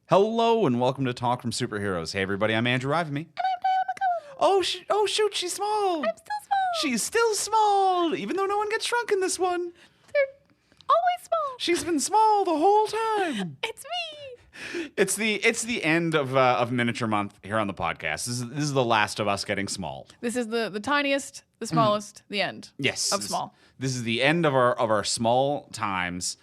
Hello and welcome to Talk from Superheroes. Hey everybody, I'm Andrew Ivamy. And I'm Diana McCollum. Oh shoot, she's small. I'm still small. She's still small, even though no one gets shrunk in this one. They're always small. She's been small the whole time. It's me. It's the end of Miniature Month here on the podcast. This is the last of us getting small. This is the tiniest, the smallest, the end. Yes, Of small. This is the end of our small times.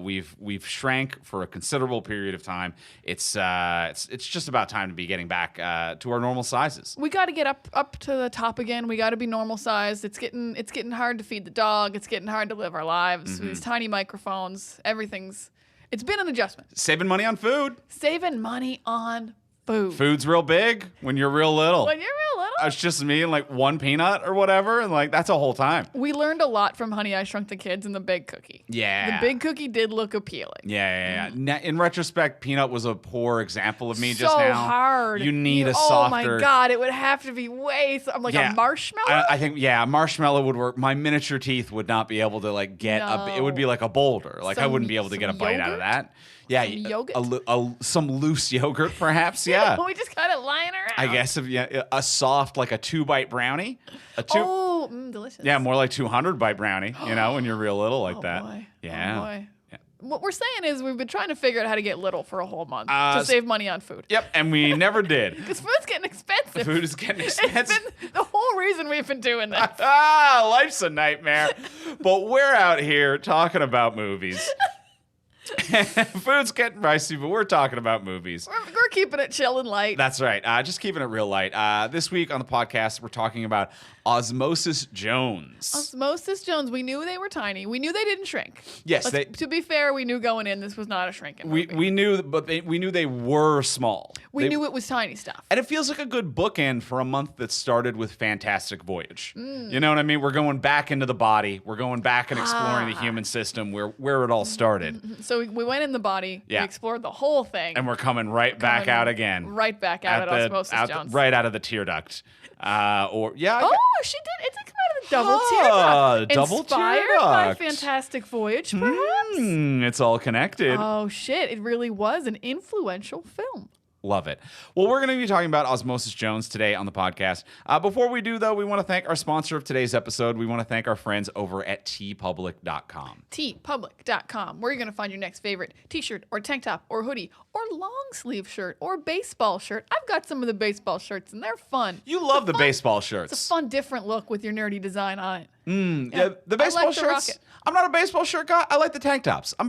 We've shrank for a considerable period of time. It's just about time to be getting back to our normal sizes. We got to get up to the top again. We got to be normal sized. It's getting hard to feed the dog. It's getting hard to live our lives. These tiny microphones. It's been an adjustment. Saving money on food. Saving money on food. Food's real big when you're real little. When you're real little. It's just me and like one peanut or whatever, and like that's a whole time. We learned a lot from Honey, I Shrunk the Kids and the Big Cookie. Yeah. The Big Cookie did look appealing. Yeah. In retrospect, peanut was a poor example of me just So now. hard. You need a Oh softer. my God, it would have to be a marshmallow? I think a marshmallow would work. My miniature teeth would not be able to like get it would be like a boulder. Like I wouldn't be able to get a bite out of that. Yeah, Some yogurt? Some loose yogurt, perhaps. Yeah, We just got it lying around. I guess a soft like a 2-bite brownie. Delicious. Yeah, more like 200-bite brownie. When you're real little like that. Boy. Yeah. Oh boy. Yeah. What we're saying is we've been trying to figure out how to get little for a whole month to save money on food. Yep, and we never did. Because food's getting expensive. Food is getting It's expensive. been the whole reason we've been doing this. Life's a nightmare. But we're out here talking about movies. Food's getting pricey, but we're talking about movies. We're keeping it chill and light. That's right. Just keeping it real light. This week on the podcast, we're talking about Osmosis Jones. Osmosis Jones. We knew they were tiny. We knew they didn't shrink. Yes, to be fair, we knew going in this was not a shrinking movie. we knew, but we knew they were small. We knew it was tiny stuff. And it feels like a good bookend for a month that started with Fantastic Voyage. You know what I mean? We're going back into the body. We're going back and exploring the human system where it all started. So we went in the body. Yeah. We explored the whole thing. And we're coming right back out again. Right back out at Osmosis Jones. Right out of the tear duct. Oh, she did. It did come out of the double tear duct. Double Inspired tear by duct. Fantastic Voyage, perhaps? It's all connected. Oh, shit. It really was an influential film. Love it. Well, we're going to be talking about Osmosis Jones today on the podcast. Before we do, though, we want to thank our sponsor of today's episode. We want to thank our friends over at tpublic.com. tpublic.com, where you're going to find your next favorite t-shirt or tank top or hoodie or long sleeve shirt or baseball shirt. I've got some of the baseball shirts, and they're fun. You love the baseball shirts. It's a fun, different look with your nerdy design on it. Yeah, the baseball I like to rock shirts. it. I'm not a baseball shirt guy. I like the tank tops. I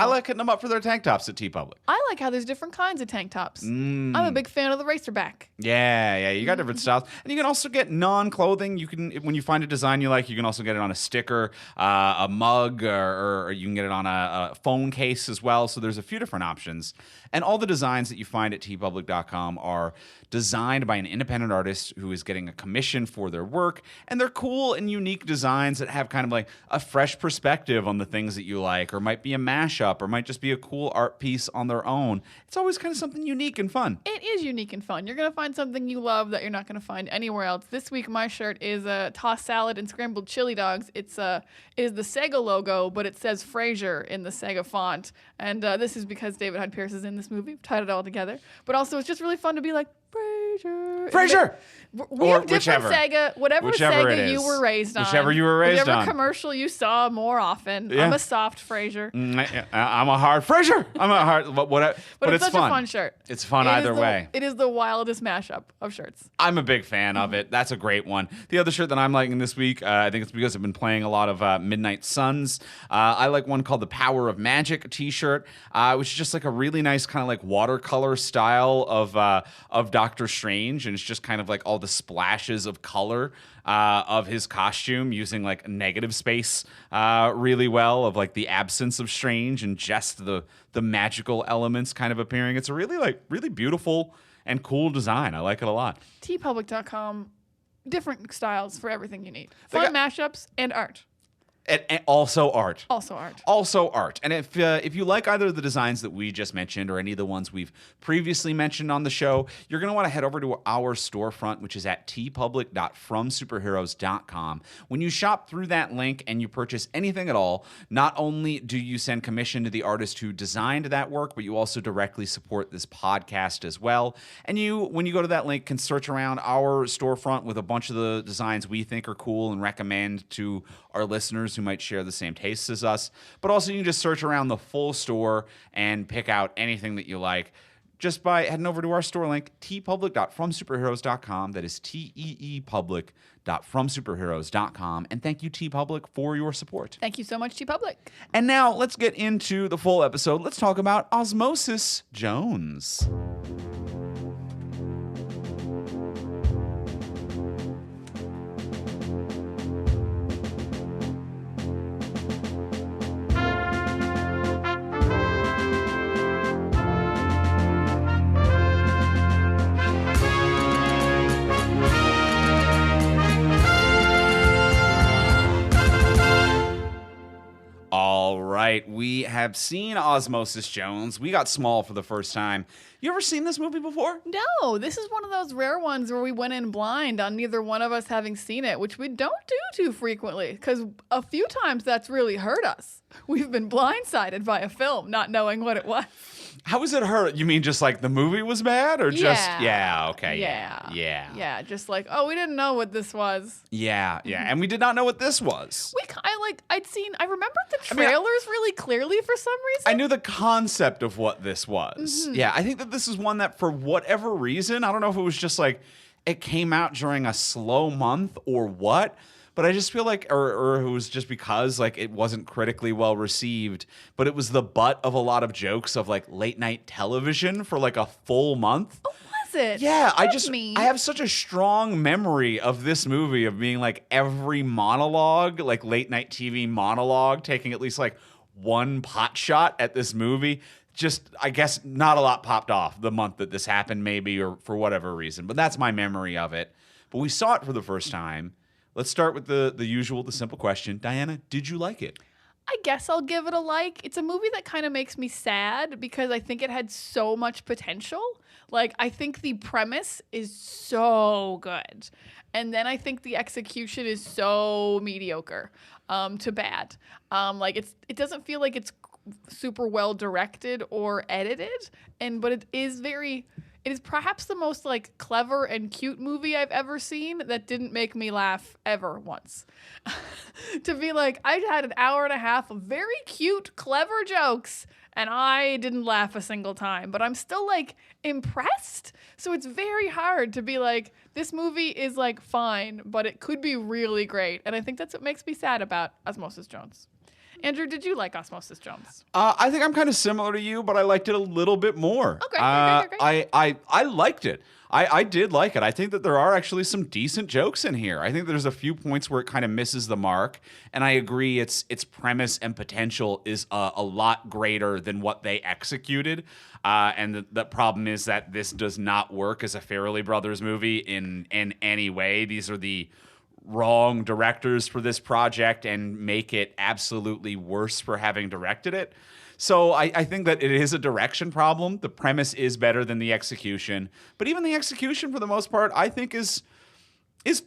like hitting them up for their tank tops at TeePublic. I like how there's different kinds of tank tops. I'm a big fan of the racerback. Yeah, you got different styles, and you can also get non-clothing. You can, when you find a design you like, you can also get it on a sticker, a mug, or you can get it on a phone case as well. So there's a few different options, and all the designs that you find at tpublic.com are designed by an independent artist who is getting a commission for their work, and they're cool and unique designs that have kind of like a fresh perspective on the things that you like, or might be a mashup, or might just be a cool art piece on their own. It's always kind of something unique and fun. It is unique and fun. You're going to find something you love that you're not going to find anywhere else. This week, my shirt is a tossed salad and scrambled chili dogs. It is the Sega logo, but it says Frasier in the Sega font. And this is because David Hyde Pierce is in this movie. We've tied it all together. But also, it's just really fun to be like, Frasier! We have different Sega, whatever Sega you were raised on. Whichever you were raised on. Whichever commercial you saw more often. Yeah. I'm a soft Frasier. I'm a hard Frasier. I'm a hard, but it's such fun. a fun shirt. It's fun either way. It is the wildest mashup of shirts. I'm a big fan of it. That's a great one. The other shirt that I'm liking this week, I think it's because I've been playing a lot of Midnight Suns. I like one called the Power of Magic t-shirt, which is just like a really nice kind of like watercolor style of Doctor Strange, and it's just kind of like all the splashes of color of his costume using like negative space really well, of like the absence of Strange and just the magical elements kind of appearing. It's a really beautiful and cool design. I like it a lot. tpublic.com, different styles for everything you need. Fun mashups and art. And also art. Also art. Also art. And if you like either of the designs that we just mentioned or any of the ones we've previously mentioned on the show, you're going to want to head over to our storefront, which is at tpublic.fromsuperheroes.com. When you shop through that link and you purchase anything at all, not only do you send commission to the artist who designed that work, but you also directly support this podcast as well. And you, when you go to that link, can search around our storefront with a bunch of the designs we think are cool and recommend to our listeners who might share the same tastes as us. But also you can just search around the full store and pick out anything that you like just by heading over to our store link, tpublic.fromsuperheroes.com. That is teepublic.fromsuperheroes.com. And thank you, TeePublic, for your support. Thank you so much, TeePublic. And now let's get into the full episode. Let's talk about Osmosis Jones. All right, we have seen Osmosis Jones. We got small for the first time. You ever seen this movie before? No, this is one of those rare ones where we went in blind on neither one of us having seen it, which we don't do too frequently, because a few times that's really hurt us. We've been blindsided by a film, not knowing what it was. How was it hurt? You mean just like the movie was bad, or just okay, yeah, yeah, just like, oh, we didn't know what this was. Yeah, and we did not know what this was. I remembered the trailers really clearly for some reason. I knew the concept of what this was. Mm-hmm. Yeah, I think that this is one that for whatever reason, I don't know if it was just like it came out during a slow month or what, but I just feel like, or it was just because like it wasn't critically well received, but it was the butt of a lot of jokes of like late night television for like a full month. Oh, was it? Yeah, I have such a strong memory of this movie of being like every monologue, like late night TV monologue, taking at least like one pot shot at this movie. Just, I guess, not a lot popped off the month that this happened, maybe, or for whatever reason. But that's my memory of it. But we saw it for the first time. Let's start with the simple question. Diana, did you like it? I guess I'll give it a like. It's a movie that kind of makes me sad because I think it had so much potential. Like, I think the premise is so good. And then I think the execution is so mediocre to bad. It doesn't feel like it's super well directed or edited, but it is perhaps the most like clever and cute movie I've ever seen that didn't make me laugh ever once. To be like, I had an hour and a half of very cute, clever jokes and I didn't laugh a single time, but I'm still like impressed. So it's very hard to be like, this movie is like fine, but it could be really great. And I think that's what makes me sad about Osmosis Jones. Andrew, did you like Osmosis Jones? I think I'm kind of similar to you, but I liked it a little bit more. Okay, great. I liked it. I did like it. I think that there are actually some decent jokes in here. I think there's a few points where it kind of misses the mark, and I agree its premise and potential is a lot greater than what they executed. And the problem is that this does not work as a Farrelly Brothers movie in any way. These are the wrong directors for this project and make it absolutely worse for having directed it. So I think that it is a direction problem. The premise is better than the execution, but even the execution for the most part, I think is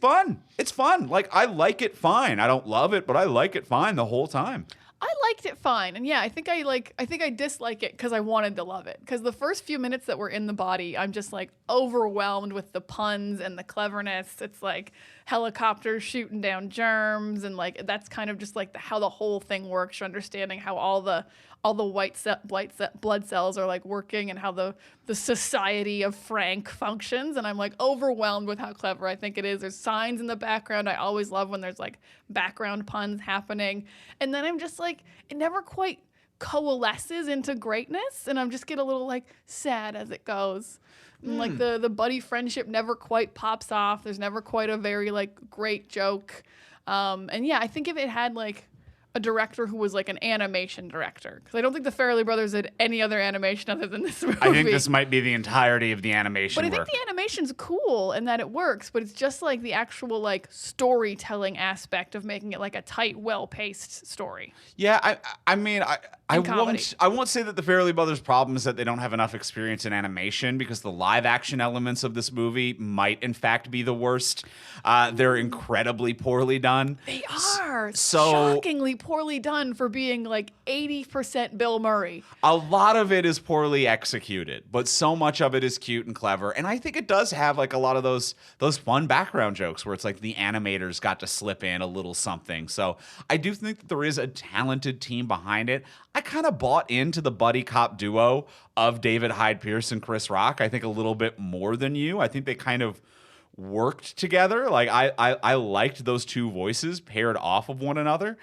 fun. It's fun. Like, I like it fine. I don't love it, but I like it fine the whole time. I liked it fine. And yeah, I think I dislike it because I wanted to love it. Because the first few minutes that were in the body, I'm just like overwhelmed with the puns and the cleverness. It's like helicopters shooting down germs, and like that's kind of just like how the whole thing works. You're understanding how all the blood cells are like working and how the society of Frank functions. And I'm like overwhelmed with how clever I think it is. There's signs in the background. I always love when there's like background puns happening. And then I'm just like, it never quite coalesces into greatness. And I'm just get a little like sad as it goes. And like the buddy friendship never quite pops off. There's never quite a very like great joke. And yeah, I think if it had like a director who was like an animation director, because I don't think the Farrelly brothers did any other animation other than this movie. I think this might be the entirety of the animation But I work. think the animation's cool and that it works, but it's just like the actual like storytelling aspect of making it like a tight, well-paced story. Yeah, I mean, I comedy. won't say that the Farrelly brothers' problem is that they don't have enough experience in animation, because the live action elements of this movie might in fact be the worst. They're incredibly poorly done. They are So- shockingly poorly done for being like 80% Bill Murray. A lot of it is poorly executed, but so much of it is cute and clever. And I think it does have like a lot of those fun background jokes where it's like the animators got to slip in a little something. So I do think that there is a talented team behind it. I kind of bought into the buddy cop duo of David Hyde Pierce and Chris Rock, I think a little bit more than you. I think they kind of worked together. Like I liked those two voices paired off of one another.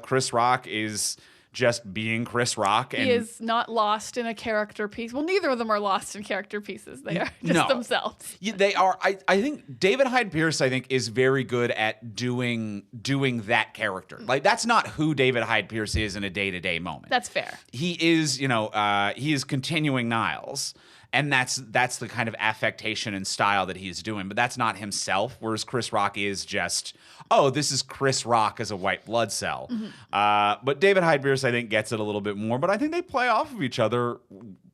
Chris Rock is just being Chris Rock, and He is not lost in a character piece. Well, neither of them are lost in character pieces. They are just No. themselves. Yeah, they are. I think David Hyde Pierce, I think, is very good at doing that character. Like that's not who David Hyde Pierce is in a day-to-day moment. That's fair. He is, he is continuing Niles. And that's the kind of affectation and style that he's doing, but that's not himself. Whereas Chris Rock is just, this is Chris Rock as a white blood cell. But David Hyde Pierce, I think, gets it a little bit more. But I think they play off of each other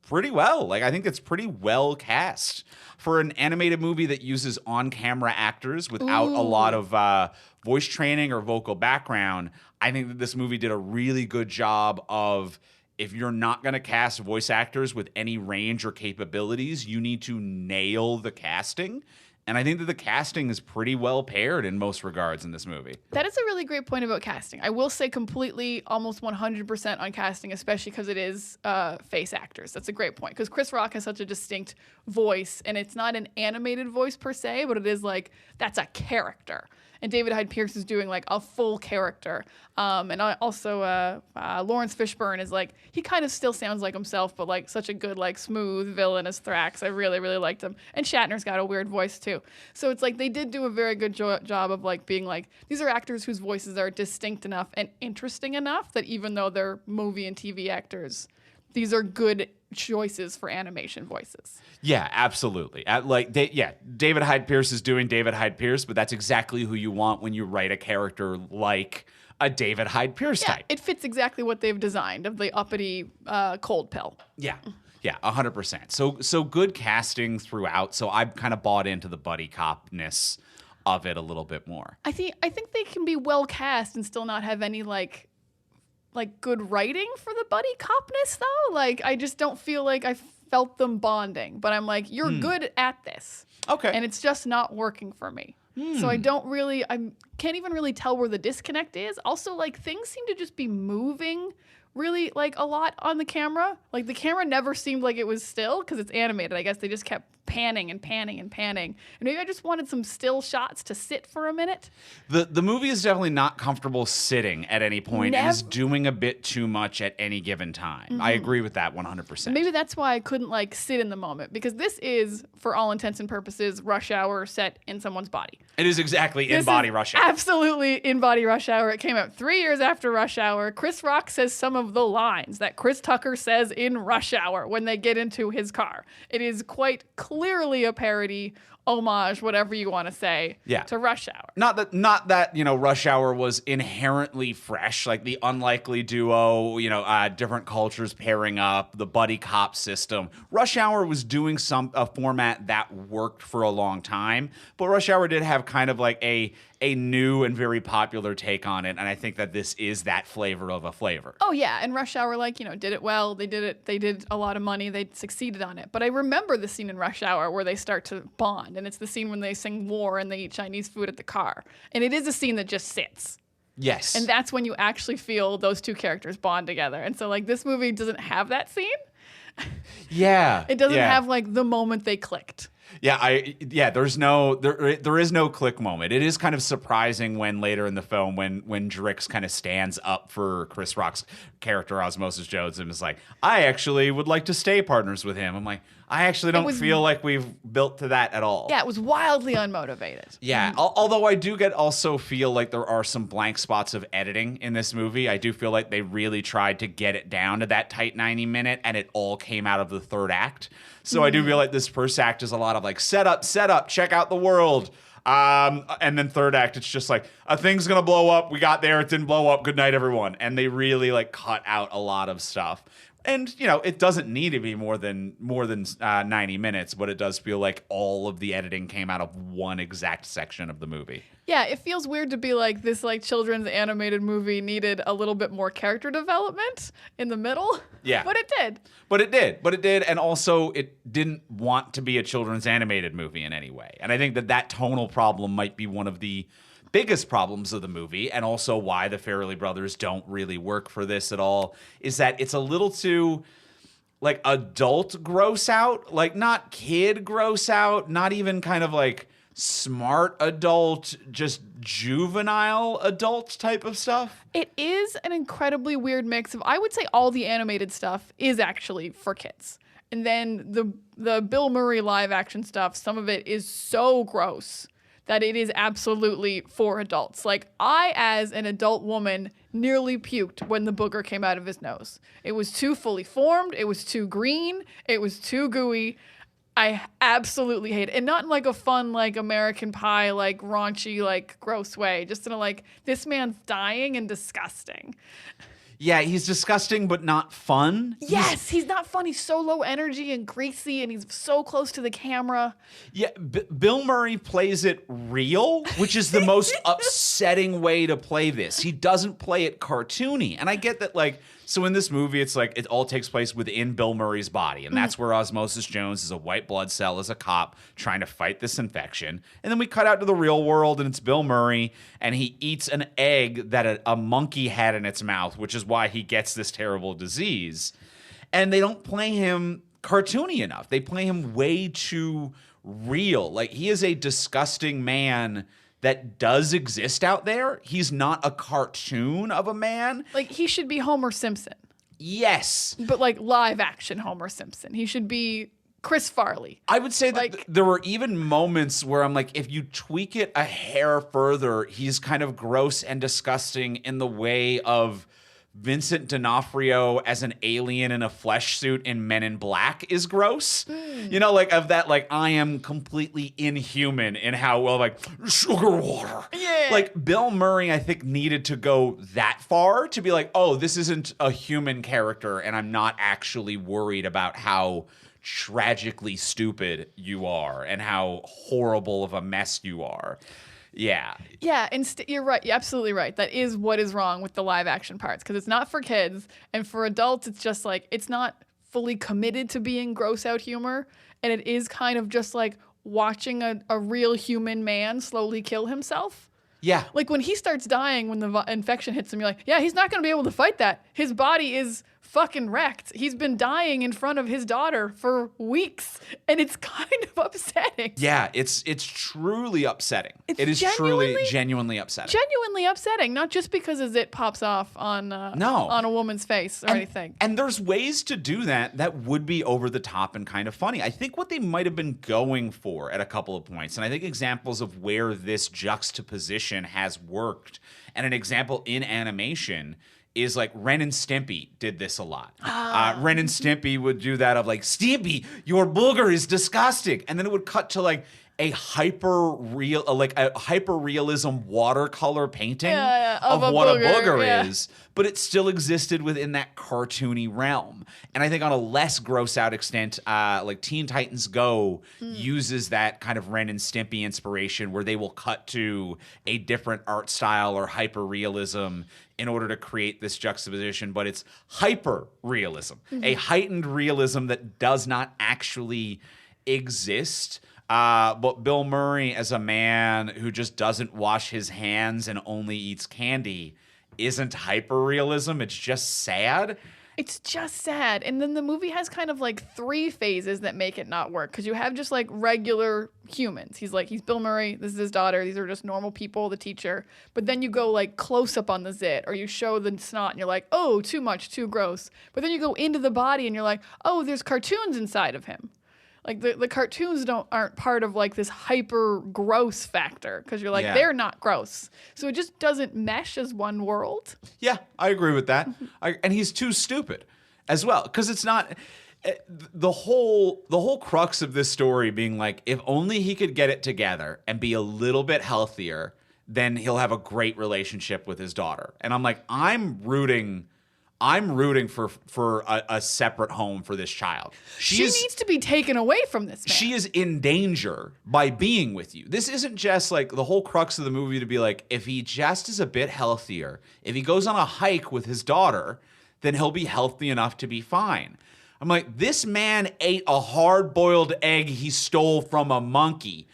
pretty well. Like I think it's pretty well cast for an animated movie that uses on-camera actors without a lot of voice training or vocal background. I think that this movie did a really good job of, if you're not going to cast voice actors with any range or capabilities, you need to nail the casting. And I think that the casting is pretty well paired in most regards in this movie. That is a really great point about casting. I will say completely, almost 100% on casting, especially because it is face actors. That's a great point, because Chris Rock has such a distinct voice, and it's not an animated voice per se, but it is like, that's a character. And David Hyde Pierce is doing like a full character. And also Lawrence Fishburne is like, he kind of still sounds like himself, but like such a good, like smooth villain as Thrax. I really, really liked him. And Shatner's got a weird voice too. So it's like they did do a very good job of like being like, these are actors whose voices are distinct enough and interesting enough that even though they're movie and TV actors, these are good choices for animation voices. Yeah, absolutely. David Hyde Pierce is doing David Hyde Pierce, but that's exactly who you want when you write a character like a David Hyde Pierce type. It fits exactly what they've designed of the uppity cold pill. Yeah. Yeah, 100%. So good casting throughout. So I kind of bought into the buddy copness of it a little bit more. I think they can be well cast and still not have any like good writing for the buddy copness though. Like I just don't feel like I felt them bonding, but I'm like, you're good at this. Okay. And it's just not working for me. So I can't even really tell where the disconnect is. Also, like things seem to just be moving really like a lot on the camera. Like the camera never seemed like it was still because it's animated. I guess they just kept panning and panning and panning. And maybe I just wanted some still shots to sit for a minute. The movie is definitely not comfortable sitting at any point. It is doing a bit too much at any given time. I agree with that 100%. Maybe that's why I couldn't like sit in the moment, because this is, for all intents and purposes, Rush Hour set in someone's body. It is exactly in body Rush Hour. Absolutely in body Rush Hour. It came out 3 years after Rush Hour. Chris Rock says some of the lines that Chris Tucker says in Rush Hour when they get into his car. It is quite clearly a parody, homage, whatever you want to say, to Rush Hour. Not that Rush Hour was inherently fresh, like the unlikely duo, different cultures pairing up, the buddy cop system. Rush Hour was doing a format that worked for a long time, but Rush Hour did have kind of like a new and very popular take on it, and I think that this is that flavor of a flavor. Oh yeah, and Rush Hour did it well. They did a lot of money. They succeeded on it. But I remember the scene in Rush Hour where they start to bond, and it's the scene when they sing War and they eat Chinese food at the car. And it is a scene that just sits. Yes. And that's when you actually feel those two characters bond together. And so like this movie doesn't have that scene. Yeah. It doesn't have like the moment they clicked. There is no click moment. It is kind of surprising when later in the film when Drix kind of stands up for Chris Rock's character Osmosis Jones and is like, I actually would like to stay partners with him. I'm like, I actually don't feel like we've built to that at all. Yeah, it was wildly unmotivated. Yeah, although I do also feel like there are some blank spots of editing in this movie. I do feel like they really tried to get it down to that tight 90-minute, and it all came out of the third act. So I do feel like this first act is a lot of like set up, check out the world. And then third act, it's just like a thing's gonna blow up. We got there, it didn't blow up. Good night, everyone. And they really like cut out a lot of stuff. And it doesn't need to be more than 90 minutes, but it does feel like all of the editing came out of one exact section of the movie. Yeah, it feels weird to be like this like children's animated movie needed a little bit more character development in the middle. Yeah. But it did. But it did. And also it didn't want to be a children's animated movie in any way. And I think that tonal problem might be one of the biggest problems of the movie, and also why the Farrelly brothers don't really work for this at all, is that it's a little too like adult gross out, like not kid gross out, not even kind of like smart adult, just juvenile adult type of stuff. It is an incredibly weird mix of, I would say all the animated stuff is actually for kids. And then the Bill Murray live action stuff, some of it is so gross that it is absolutely for adults. Like, I, as an adult woman, nearly puked when the booger came out of his nose. It was too fully formed. It was too green. It was too gooey. I absolutely hate it. And not in like a fun, like American Pie, like raunchy, like gross way. Just in a like, this man's dying and disgusting. Yeah, he's disgusting, but not fun. Yes, he's not fun. He's so low energy and greasy, and he's so close to the camera. Yeah, Bill Murray plays it real, which is the most upsetting way to play this. He doesn't play it cartoony. And I get that, like, so in this movie, it's like it all takes place within Bill Murray's body. And that's where Osmosis Jones is a white blood cell as a cop trying to fight this infection. And then we cut out to the real world, and it's Bill Murray, and he eats an egg that a monkey had in its mouth, which is why he gets this terrible disease. And they don't play him cartoony enough. They play him way too real. Like, he is a disgusting man that does exist out there. He's not a cartoon of a man. Like, he should be Homer Simpson. Yes. But like live action Homer Simpson. He should be Chris Farley. I would say that there were even moments where I'm like, if you tweak it a hair further, he's kind of gross and disgusting in the way of Vincent D'Onofrio as an alien in a flesh suit in Men in Black is gross. Like of that, like, I am completely inhuman in how, well, like, sugar water. Yeah. Like, Bill Murray, I think, needed to go that far to be like, oh, this isn't a human character, and I'm not actually worried about how tragically stupid you are and how horrible of a mess you are. Yeah. Yeah, and you're right. You're absolutely right. That is what is wrong with the live action parts, because it's not for kids, and for adults, it's just like, it's not fully committed to being gross out humor, and it is kind of just like watching a real human man slowly kill himself. Yeah. Like when he starts dying, when the infection hits him, you're like, yeah, he's not going to be able to fight that. His body is fucking wrecked. He's been dying in front of his daughter for weeks, and it's kind of upsetting. Yeah, it's truly upsetting. It is truly genuinely upsetting. Genuinely upsetting, not just because a zit pops off on a woman's face or anything. And there's ways to do that would be over the top and kind of funny. I think what they might have been going for at a couple of points, and I think examples of where this juxtaposition has worked, and an example in animation is like Ren and Stimpy did this a lot. Ren and Stimpy would do that of like, Stimpy, your booger is disgusting. And then it would cut to like a hyper realism watercolor painting of what a booger is, but it still existed within that cartoony realm. And I think on a less gross out extent, like Teen Titans Go uses that kind of Ren and Stimpy inspiration where they will cut to a different art style or hyper realism in order to create this juxtaposition, but it's hyper realism, a heightened realism that does not actually exist. But Bill Murray, as a man who just doesn't wash his hands and only eats candy, isn't hyper realism. It's just sad. It's just sad. And then the movie has kind of like 3 phases that make it not work. Because you have just like regular humans. He's Bill Murray. This is his daughter. These are just normal people, the teacher. But then you go like close up on the zit, or you show the snot and you're like, oh, too much, too gross. But then you go into the body and you're like, oh, there's cartoons inside of him. Like the cartoons aren't part of like this hyper gross factor, because you're like, they're not gross. So it just doesn't mesh as one world. Yeah, I agree with that. And he's too stupid as well, because it's not the whole crux of this story being like, if only he could get it together and be a little bit healthier, then he'll have a great relationship with his daughter. And I'm like, I'm rooting for a separate home for this child. She needs to be taken away from this man. She is in danger by being with you. This isn't just like the whole crux of the movie to be like, if he just is a bit healthier, if he goes on a hike with his daughter, then he'll be healthy enough to be fine. I'm like, this man ate a hard-boiled egg he stole from a monkey.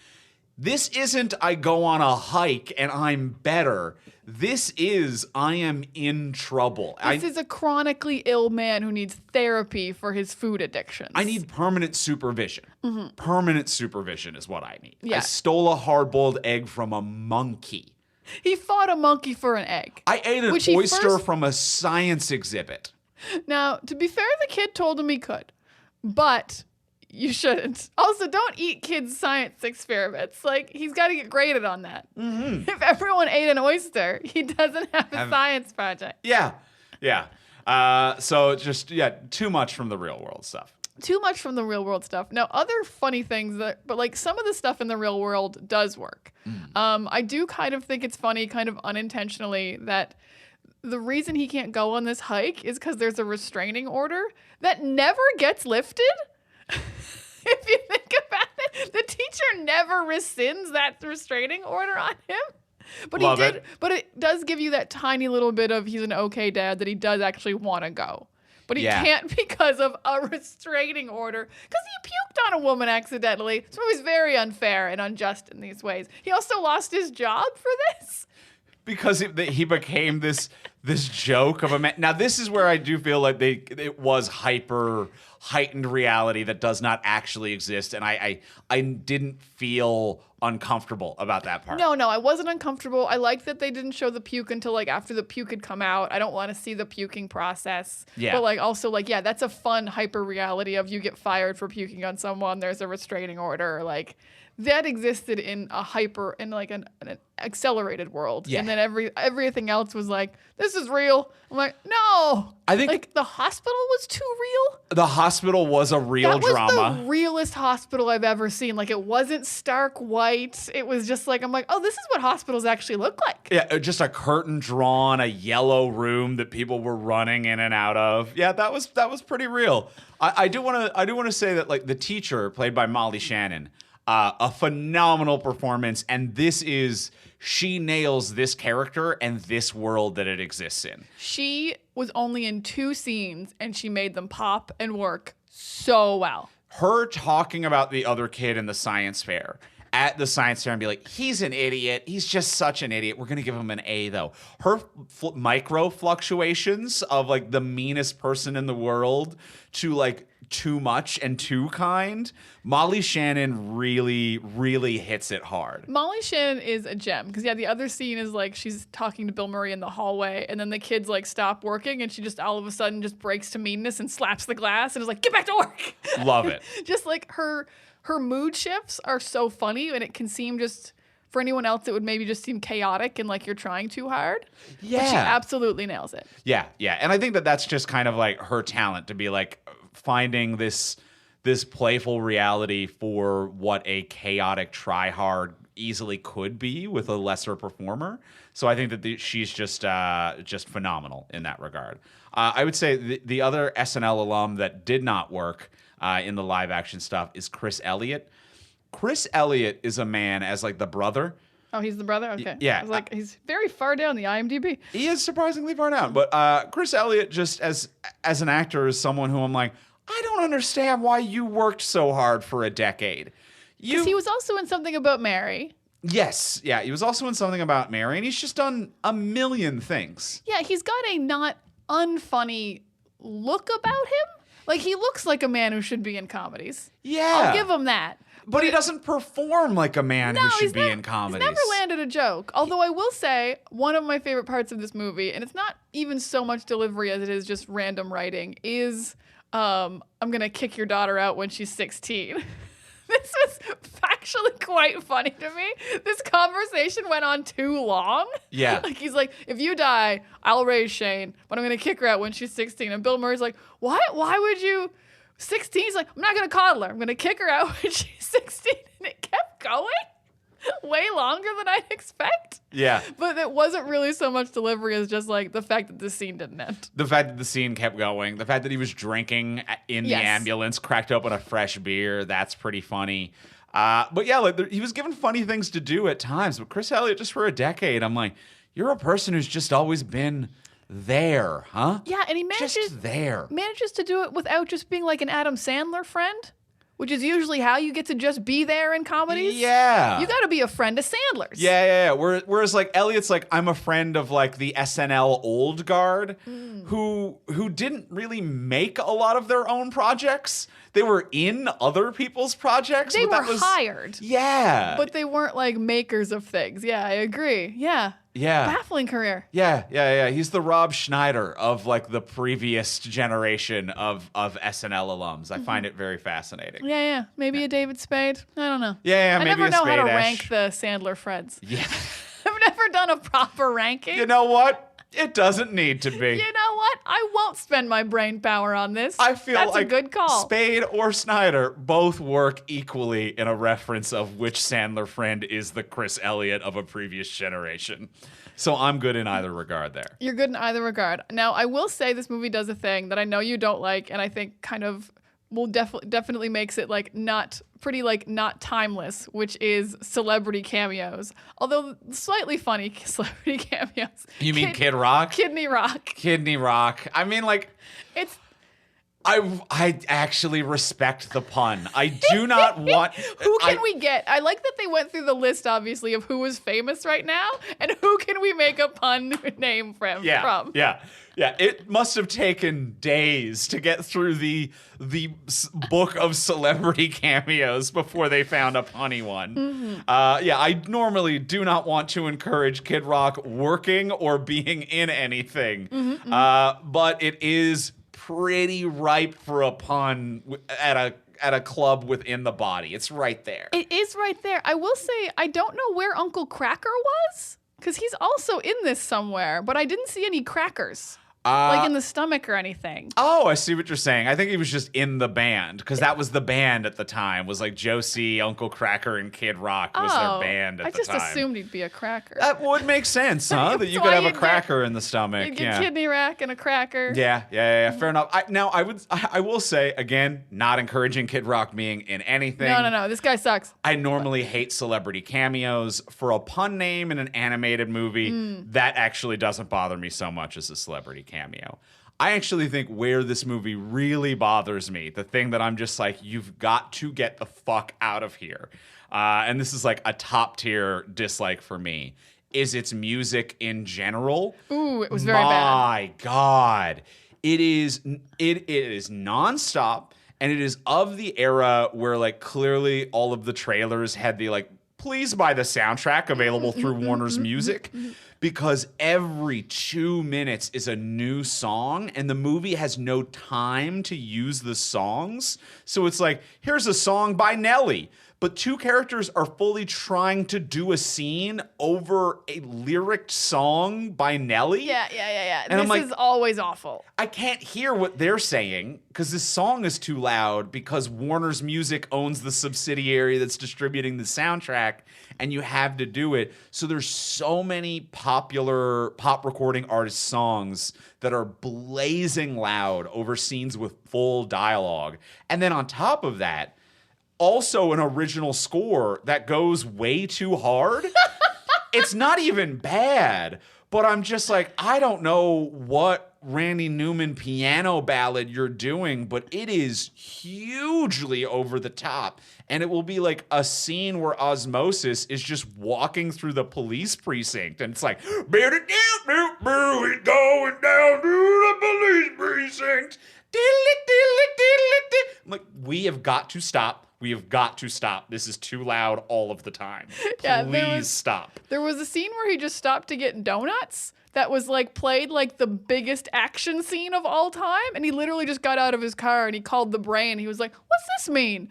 This isn't I go on a hike and I'm better. This is I am in trouble. This is a chronically ill man who needs therapy for his food addictions. I need permanent supervision. Mm-hmm. Permanent supervision is what I need. Yeah. I stole a hard-boiled egg from a monkey. He fought a monkey for an egg. I ate an oyster from a science exhibit. Now, to be fair, the kid told him he could, but you shouldn't. Also, don't eat kids' science experiments. Like, he's got to get graded on that. Mm-hmm. If everyone ate an oyster, he doesn't have a science project. Yeah. So just, too much from the real world stuff. Too much from the real world stuff. Now, other funny things but like some of the stuff in the real world does work. I do kind of think it's funny, kind of unintentionally, that the reason he can't go on this hike is because there's a restraining order that never gets lifted. If you think about it, the teacher never rescinds that restraining order on him. But But it does give you that tiny little bit of he's an okay dad, that he does actually want to go. But he can't because of a restraining order, because he puked on a woman accidentally. So it was very unfair and unjust in these ways. He also lost his job for this. Because he became this joke of a man. Now, this is where I do feel like it was heightened reality that does not actually exist, and I didn't feel uncomfortable about that part. No, I wasn't uncomfortable. I liked that they didn't show the puke until like after the puke had come out. I don't want to see the puking process. Yeah. But like also like, yeah, that's a fun hyper reality of you get fired for puking on someone. There's a restraining order. Like, that existed in an accelerated world. Yeah. And then everything else was like, this is real. I'm like, no. I think like the hospital was too real. The hospital was a real drama. That was the realest hospital I've ever seen. Like, it wasn't stark white. It was just like, I'm like, oh, this is what hospitals actually look like. Yeah, just a curtain drawn, a yellow room that people were running in and out of. Yeah, that was pretty real. I do want to say that like the teacher, played by Molly Shannon, a phenomenal performance, and she nails this character and this world that it exists in. She was only in 2 scenes, and she made them pop and work so well. Her talking about the other kid in the science fair, at the science fair, and be like, he's an idiot. He's just such an idiot. We're going to give him an A, though. Her micro fluctuations of like the meanest person in the world to like too much and too kind. Molly Shannon really, really hits it hard. Molly Shannon is a gem, because the other scene is like she's talking to Bill Murray in the hallway, and then the kids like stop working, and she just all of a sudden just breaks to meanness and slaps the glass and is like, get back to work. Love it. Just like her mood shifts are so funny, and it can seem just, for anyone else, it would maybe just seem chaotic and like you're trying too hard. Yeah. But she absolutely nails it. Yeah. And I think that that's just kind of like her talent, to be like finding this playful reality for what a chaotic try-hard easily could be with a lesser performer. So I think that she's just phenomenal in that regard. I would say the other SNL alum that did not work in the live action stuff is Chris Elliott. Chris Elliott is a man as like the brother. Oh, he's the brother? Okay. Yeah. I was like, he's very far down the IMDb. He is surprisingly far down. But Chris Elliott, just as an actor, is someone who I'm like, I don't understand why you worked so hard for a decade. Because he was also in Something About Mary. Yes. Yeah, he was also in Something About Mary, and he's just done a million things. Yeah, he's got a not unfunny look about him. Like, he looks like a man who should be in comedies. Yeah. I'll give him that. But he doesn't perform like a man who should be in comedies. He's never landed a joke. Although I will say, one of my favorite parts of this movie, and it's not even so much delivery as it is just random writing, is I'm going to kick your daughter out when she's 16. This was actually quite funny to me. This conversation went on too long. Yeah. Like, he's like, if you die, I'll raise Shane, but I'm going to kick her out when she's 16. And Bill Murray's like, what? Why would you? 16? He's like, I'm not going to coddle her. I'm going to kick her out when she's 16. And it kept going way longer than I'd expect. Yeah. But it wasn't really so much delivery as just like the fact that the scene didn't end. The fact that the scene kept going, the fact that he was drinking in the ambulance, cracked open a fresh beer, that's pretty funny. But yeah, like he was given funny things to do at times. But Chris Elliott, just for a decade, I'm like, you're a person who's just always been there, huh? Yeah, and he manages to do it without just being like an Adam Sandler friend, which is usually how you get to just be there in comedies. Yeah. You got to be a friend of Sandler's. Yeah. Whereas like Elliott's like, I'm a friend of like the SNL old guard who didn't really make a lot of their own projects. They were in other people's projects. They were hired. Yeah. But they weren't like makers of things. Yeah, I agree. Yeah. Yeah. Baffling career. Yeah. He's the Rob Schneider of like the previous generation of SNL alums. I find it very fascinating. Yeah. Maybe a David Spade. I don't know. Yeah, I maybe never know how to Spade-ish. rank the Sandler friends. Yeah. I've never done a proper ranking. You know what? It doesn't need to be. You know what? I won't spend my brain power on this. I feel that's like a good call. Spade or Snyder both work equally in a reference of which Sandler friend is the Chris Elliott of a previous generation. So I'm good in either regard there. You're good in either regard. Now, I will say this movie does a thing that I know you don't like, and I think kind of will definitely makes it like not timeless, which is celebrity cameos. Although slightly funny celebrity cameos. You mean Kid Rock? Kidney Rock. Kidney Rock. I mean, like, it's. I actually respect the pun. I do not want. Who can we get? I like that they went through the list, obviously, of who is famous right now, and who can we make a pun name from? Yeah, it must have taken days to get through the book of celebrity cameos before they found a punny one. Mm-hmm. I normally do not want to encourage Kid Rock working or being in anything, but it is pretty ripe for a pun at a club within the body. It's right there. It is right there. I will say I don't know where Uncle Cracker was, because he's also in this somewhere, but I didn't see any crackers. Like in the stomach or anything. Oh, I see what you're saying. I think he was just in the band, because that was the band at the time. Was like Josie, Uncle Cracker, and Kid Rock was their band at the time. I just assumed he'd be a cracker. That would make sense, huh? That you could have a cracker in the stomach. You'd get kidney rack and a cracker. Yeah. Fair enough. I will say, again, not encouraging Kid Rock being in anything. No. This guy sucks. I normally hate celebrity cameos. For a pun name in an animated movie, that actually doesn't bother me so much as a celebrity cameo. I actually think where this movie really bothers me, the thing that I'm just like, you've got to get the fuck out of here, and this is like a top tier dislike for me, is its music in general. Ooh, it was very bad. My God. It is nonstop, and it is of the era where like clearly all of the trailers had the like, please buy the soundtrack available through Warner's Music, because every 2 minutes is a new song and the movie has no time to use the songs. So it's like, here's a song by Nelly, but two characters are fully trying to do a scene over a lyric song by Nelly. Yeah. And this is always awful. I can't hear what they're saying because this song is too loud, because Warner's Music owns the subsidiary that's distributing the soundtrack, and you have to do it. So there's so many popular pop recording artist songs that are blazing loud over scenes with full dialogue. And then on top of that, also an original score that goes way too hard. It's not even bad, But I'm just like, I don't know what Randy Newman piano ballad you're doing, but it is hugely over the top. And it will be like a scene where Osmosis is just walking through the police precinct. And it's like, he's going down to the police precinct. I'm like, we have got to stop. We have got to stop. This is too loud all of the time. Please stop. There was a scene where he just stopped to get donuts that was like played like the biggest action scene of all time. And he literally just got out of his car and he called the brain. He was like, what's this mean?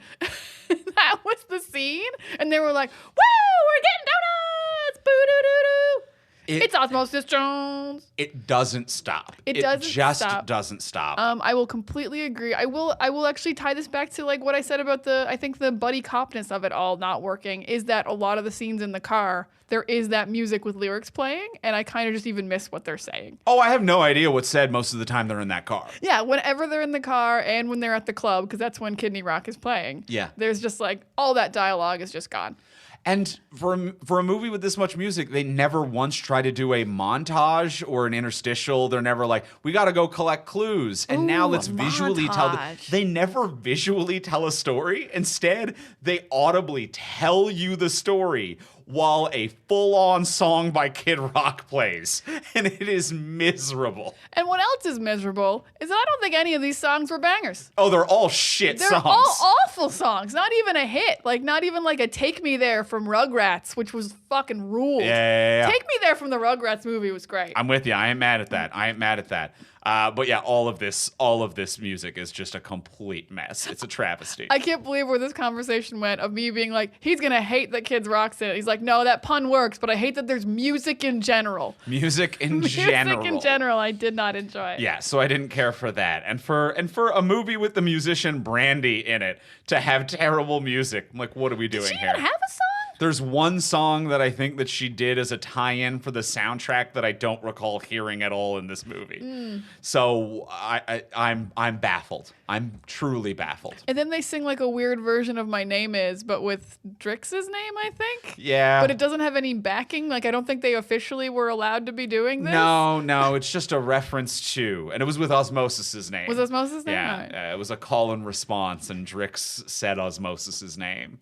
That was the scene. And they were like, woo, we're getting donuts. Boo-doo-doo-doo. It's Osmosis Jones. It doesn't stop. It doesn't doesn't stop. I will completely agree. I will actually tie this back to like what I said about I think the buddy copness of it all not working is that a lot of the scenes in the car, there is that music with lyrics playing, and I kind of just even miss what they're saying. Oh, I have no idea what's said most of the time they're in that car. Yeah, whenever they're in the car and when they're at the club, because that's when Kidney Rock is playing. Yeah. There's just like all that dialogue is just gone. And for a movie with this much music, they never once try to do a montage or an interstitial. They're never like, we got to go collect clues. And now let's visually tell. They never visually tell a story. Instead, they audibly tell you the story while a full-on song by Kid Rock plays. And it is miserable. And what else is miserable is that I don't think any of these songs were bangers. Oh, they're all shit songs. They're all awful songs. Not even a hit. Like, not even like a Take Me There from Rugrats, which was fucking ruled. Yeah. Take Me There from the Rugrats movie was great. I'm with you. I ain't mad at that. But yeah, all of this music is just a complete mess. It's a travesty. I can't believe where this conversation went of me being like, he's going to hate that Kids Rock's in it. He's like, no, that pun works, but I hate that there's music in general. Music in general, I did not enjoy it. Yeah, so I didn't care for that. And for a movie with the musician Brandy in it to have terrible music, I'm like, what are we doing here? Did she even have a song? There's one song that I think that she did as a tie-in for the soundtrack that I don't recall hearing at all in this movie. So I'm baffled. I'm truly baffled. And then they sing like a weird version of My Name Is, but with Drix's name, I think. Yeah. But it doesn't have any backing. Like, I don't think they officially were allowed to be doing this. No, it's just a reference to, and it was with Osmosis's name. Was Osmosis' name? Yeah, Right. it was a call and response, and Drix said Osmosis's name.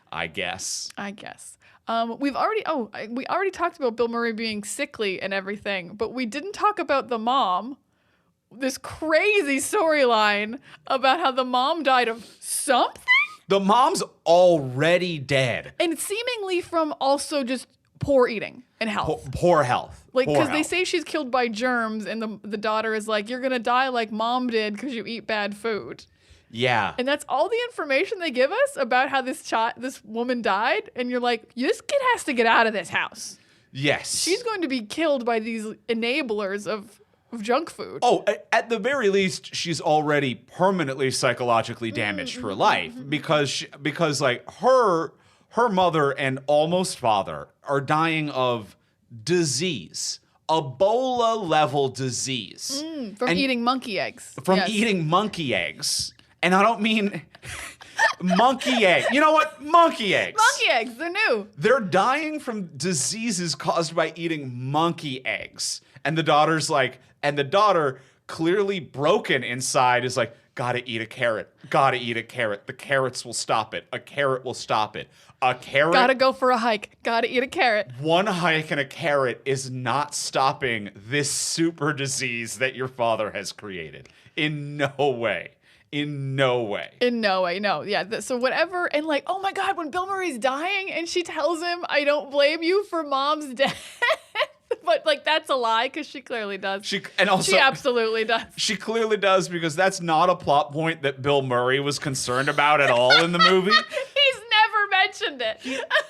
I guess. We already talked about Bill Murray being sickly and everything, but we didn't talk about the mom. This crazy storyline about how the mom died of something? The mom's already dead. And seemingly from also just poor eating and health. Poor health. Like, because they say she's killed by germs, and the daughter is like, you're going to die like mom did because you eat bad food. Yeah. And that's all the information they give us about how this woman died. And you're like, this kid has to get out of this house. Yes. She's going to be killed by these enablers of junk food. Oh, at the very least, she's already permanently psychologically damaged for life because like her mother and almost father are dying of disease. Ebola level disease. From eating monkey eggs. Eating monkey eggs. And I don't mean monkey egg. You know what? Monkey eggs. Monkey eggs, they're new. They're dying from diseases caused by eating monkey eggs. And the daughter, clearly broken inside, is like, gotta eat a carrot. Gotta eat a carrot. The carrots will stop it. A carrot will stop it. A carrot. Gotta go for a hike. Gotta eat a carrot. One hike and a carrot is not stopping this super disease that your father has created. In no way. No. Yeah. So whatever. And like, oh my God, when Bill Murray's dying and she tells him, I don't blame you for mom's death. But like, that's a lie because she clearly does. She absolutely does. She clearly does because that's not a plot point that Bill Murray was concerned about at all in the movie. He's never mentioned it.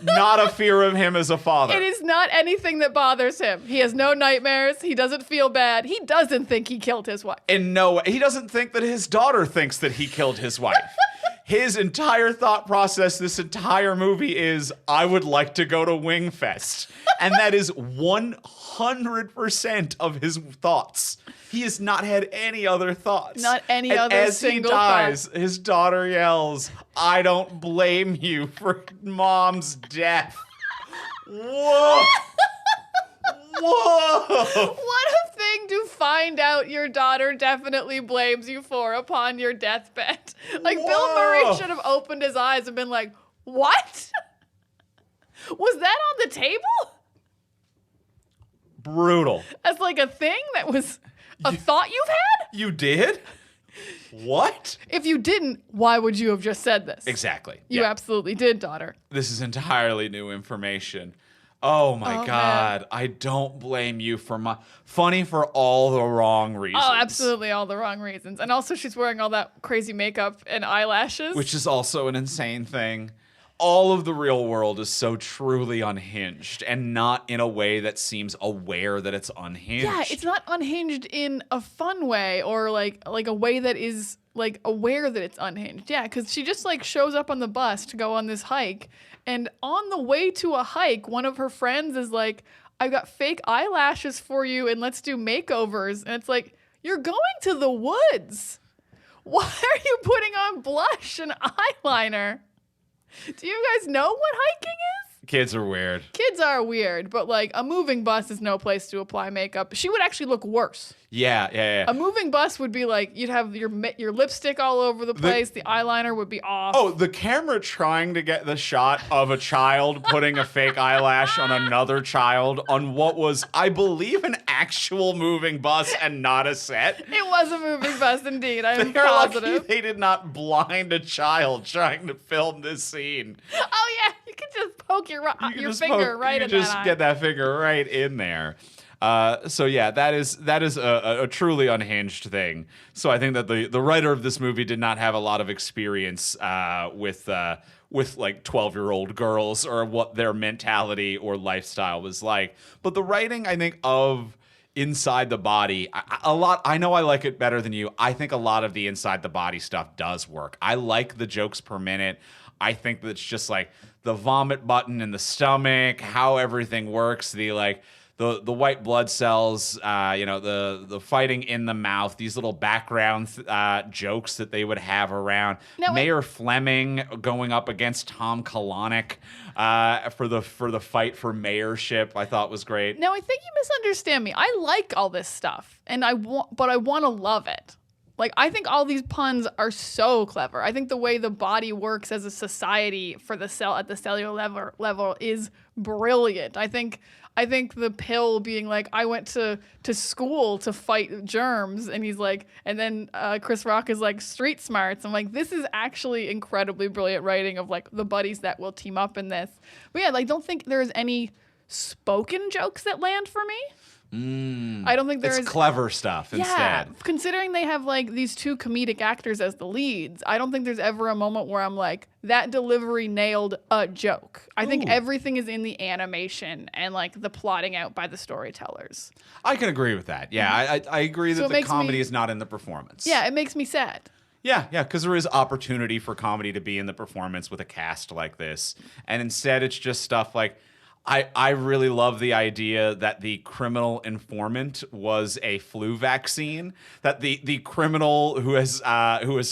Not a fear of him as a father. It is not anything that bothers him. He has no nightmares. He doesn't feel bad. He doesn't think he killed his wife. In no way. He doesn't think that his daughter thinks that he killed his wife. His entire thought process this entire movie is, I would like to go to Wingfest. And that is 100% of his thoughts. He has not had any other thoughts. Not any other single thought. As he dies, his daughter yells, I don't blame you for mom's death. Whoa. Whoa! What a thing to find out your daughter definitely blames you for upon your deathbed. Like, Bill Whoa. Murray should have opened his eyes and been like, what? Was that on the table? Brutal. As like a thing that was a thought you've had? You did? What? If you didn't, why would you have just said this? Exactly. You Yeah. absolutely did, daughter. This is entirely new information. Oh my Oh, God. man. I don't blame you for funny for all the wrong reasons. Oh, absolutely all the wrong reasons. And also she's wearing all that crazy makeup and eyelashes. Which is also an insane thing. All of the real world is so truly unhinged and not in a way that seems aware that it's unhinged. Yeah, it's not unhinged in a fun way or like a way that is like aware that it's unhinged. Yeah, because she just like shows up on the bus to go on this hike, and on the way to a hike, one of her friends is like, "I've got fake eyelashes for you, and let's do makeovers." And it's like, you're going to the woods. Why are you putting on blush and eyeliner? Do you guys know what hiking is? Kids are weird. Kids are weird, but like a moving bus is no place to apply makeup. She would actually look worse. Yeah. A moving bus would be like you'd have your lipstick all over the place. The eyeliner would be off. Oh, the camera trying to get the shot of a child putting a fake eyelash on another child on what was, I believe, an actual moving bus and not a set. It was a moving bus indeed. I am They're lucky positive. they did not blind a child trying to film this scene. Oh yeah, you can just poke your You can just finger right you in can just that eye. get that finger right in there. So yeah, that is a truly unhinged thing. So I think that the writer of this movie did not have a lot of experience with like 12-year-old girls or what their mentality or lifestyle was like. But the writing, I think, of Inside the Body, I know I like it better than you. I think a lot of the Inside the Body stuff does work. I like the jokes per minute. I think that it's just like the vomit button in the stomach, how everything works, the white blood cells, the fighting in the mouth, these little background jokes that they would have around. Now, Mayor Fleming going up against Tom Kalanick for the fight for mayorship, I thought was great. Now I think you misunderstand me. I like all this stuff, and but I want to love it. Like, I think all these puns are so clever. I think the way the body works as a society for the cell at the cellular level is brilliant. I think the pill being like, I went to school to fight germs, and he's like, and then Chris Rock is like, street smarts. I'm like, this is actually incredibly brilliant writing of like the buddies that will team up in this. But yeah, like, don't think there's any spoken jokes that land for me. I don't think there's It's clever stuff instead. Considering they have like these two comedic actors as the leads, I don't think there's ever a moment where I'm like, that delivery nailed a joke. I think everything is in the animation and like the plotting out by the storytellers. I can agree with that. Yeah, I agree that So it the makes comedy me- is not in the performance. Yeah, it makes me sad. Yeah, because there is opportunity for comedy to be in the performance with a cast like this. And instead, it's just stuff like, I really love the idea that the criminal informant was a flu vaccine, that the criminal who has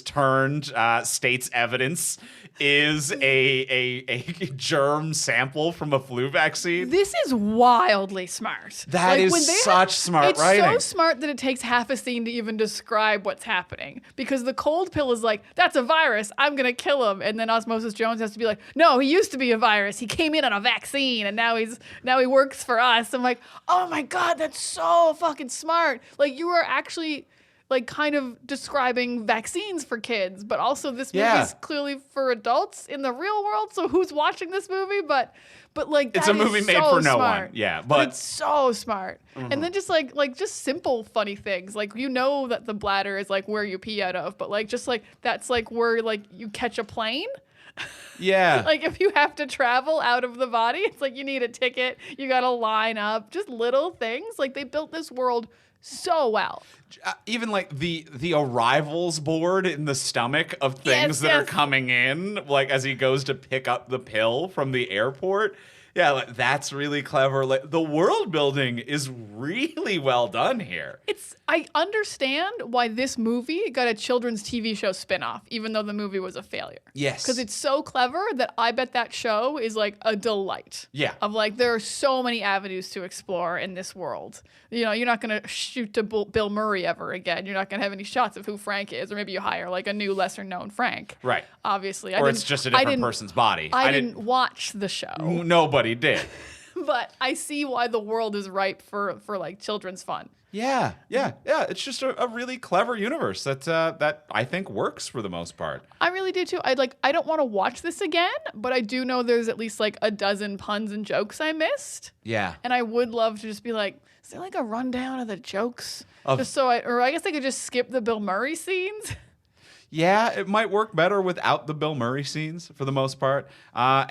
turned state's evidence is a germ sample from a flu vaccine. This is wildly smart. That is when they such smart writing. It's so smart that it takes half a scene to even describe what's happening. Because the cold pill is like, that's a virus, I'm going to kill him. And then Osmosis Jones has to be like, no, he used to be a virus. He came in on a vaccine, and now he works for us. I'm like, oh my God, that's so fucking smart. Like, you are actually like kind of describing vaccines for kids, but also this movie is clearly for adults in the real world. So who's watching this movie? But like, It's that a movie is made so for no smart. one. Yeah, But but it's so smart. And then just like just simple funny things. Like, you know that the bladder is like where you pee out of, but like just like that's like where like you catch a plane. yeah. Like, if you have to travel out of the body, it's like you need a ticket. You got to line up. Just little things. Like, they built this world so well. Even like the arrivals board in the stomach of things that are coming in, like as he goes to pick up the pill from the airport. Yeah, like, that's really clever. Like, the world building is really well done here. It's I understand why this movie got a children's TV show spinoff, even though the movie was a failure. Yes. Because it's so clever that I bet that show is like a delight. Yeah. Of like, there are so many avenues to explore in this world. You know, you're not going to shoot to Bill Murray ever again. You're not going to have any shots of who Frank is, or maybe you hire like a new, lesser known Frank. Right. Obviously. Or it's just a different person's body. I didn't watch the show. Nobody did. But I see why the world is ripe for like children's fun. Yeah. It's just a really clever universe that I think works for the most part. I really do too. I don't want to watch this again, but I do know there's at least like a dozen puns and jokes I missed. Yeah. And I would love to just be like, is there like a rundown of the jokes? I guess I could just skip the Bill Murray scenes. Yeah, it might work better without the Bill Murray scenes for the most part. I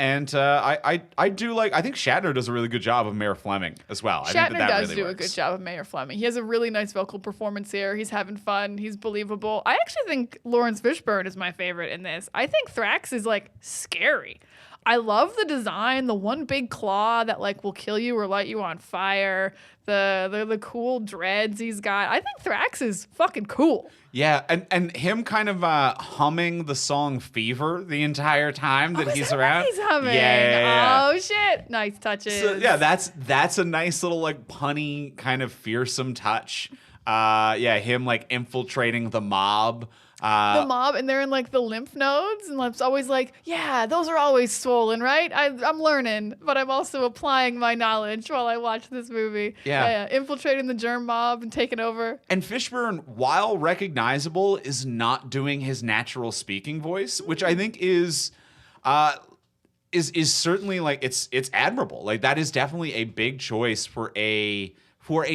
do like. I think Shatner does a really good job of Mayor Fleming as well. I think Shatner does really do works. a good job of Mayor Fleming. He has a really nice vocal performance here. He's having fun. He's believable. I actually think Lawrence Fishburne is my favorite in this. I think Thrax is like scary. I love the design, the one big claw that like will kill you or light you on fire. The cool dreads he's got. I think Thrax is fucking cool. Yeah, and him kind of humming the song "Fever" the entire time that he's around. He's humming. Yeah. Oh shit! Nice touches. So, yeah, that's a nice little like punny kind of fearsome touch. Him like infiltrating the mob. The mob, and they're in like the lymph nodes, and it's always like, yeah, those are always swollen, right? I'm learning, but I'm also applying my knowledge while I watch this movie. Yeah. Infiltrating the germ mob and taking over. And Fishburne, while recognizable, is not doing his natural speaking voice, which I think is certainly like it's admirable. Like that is definitely a big choice for a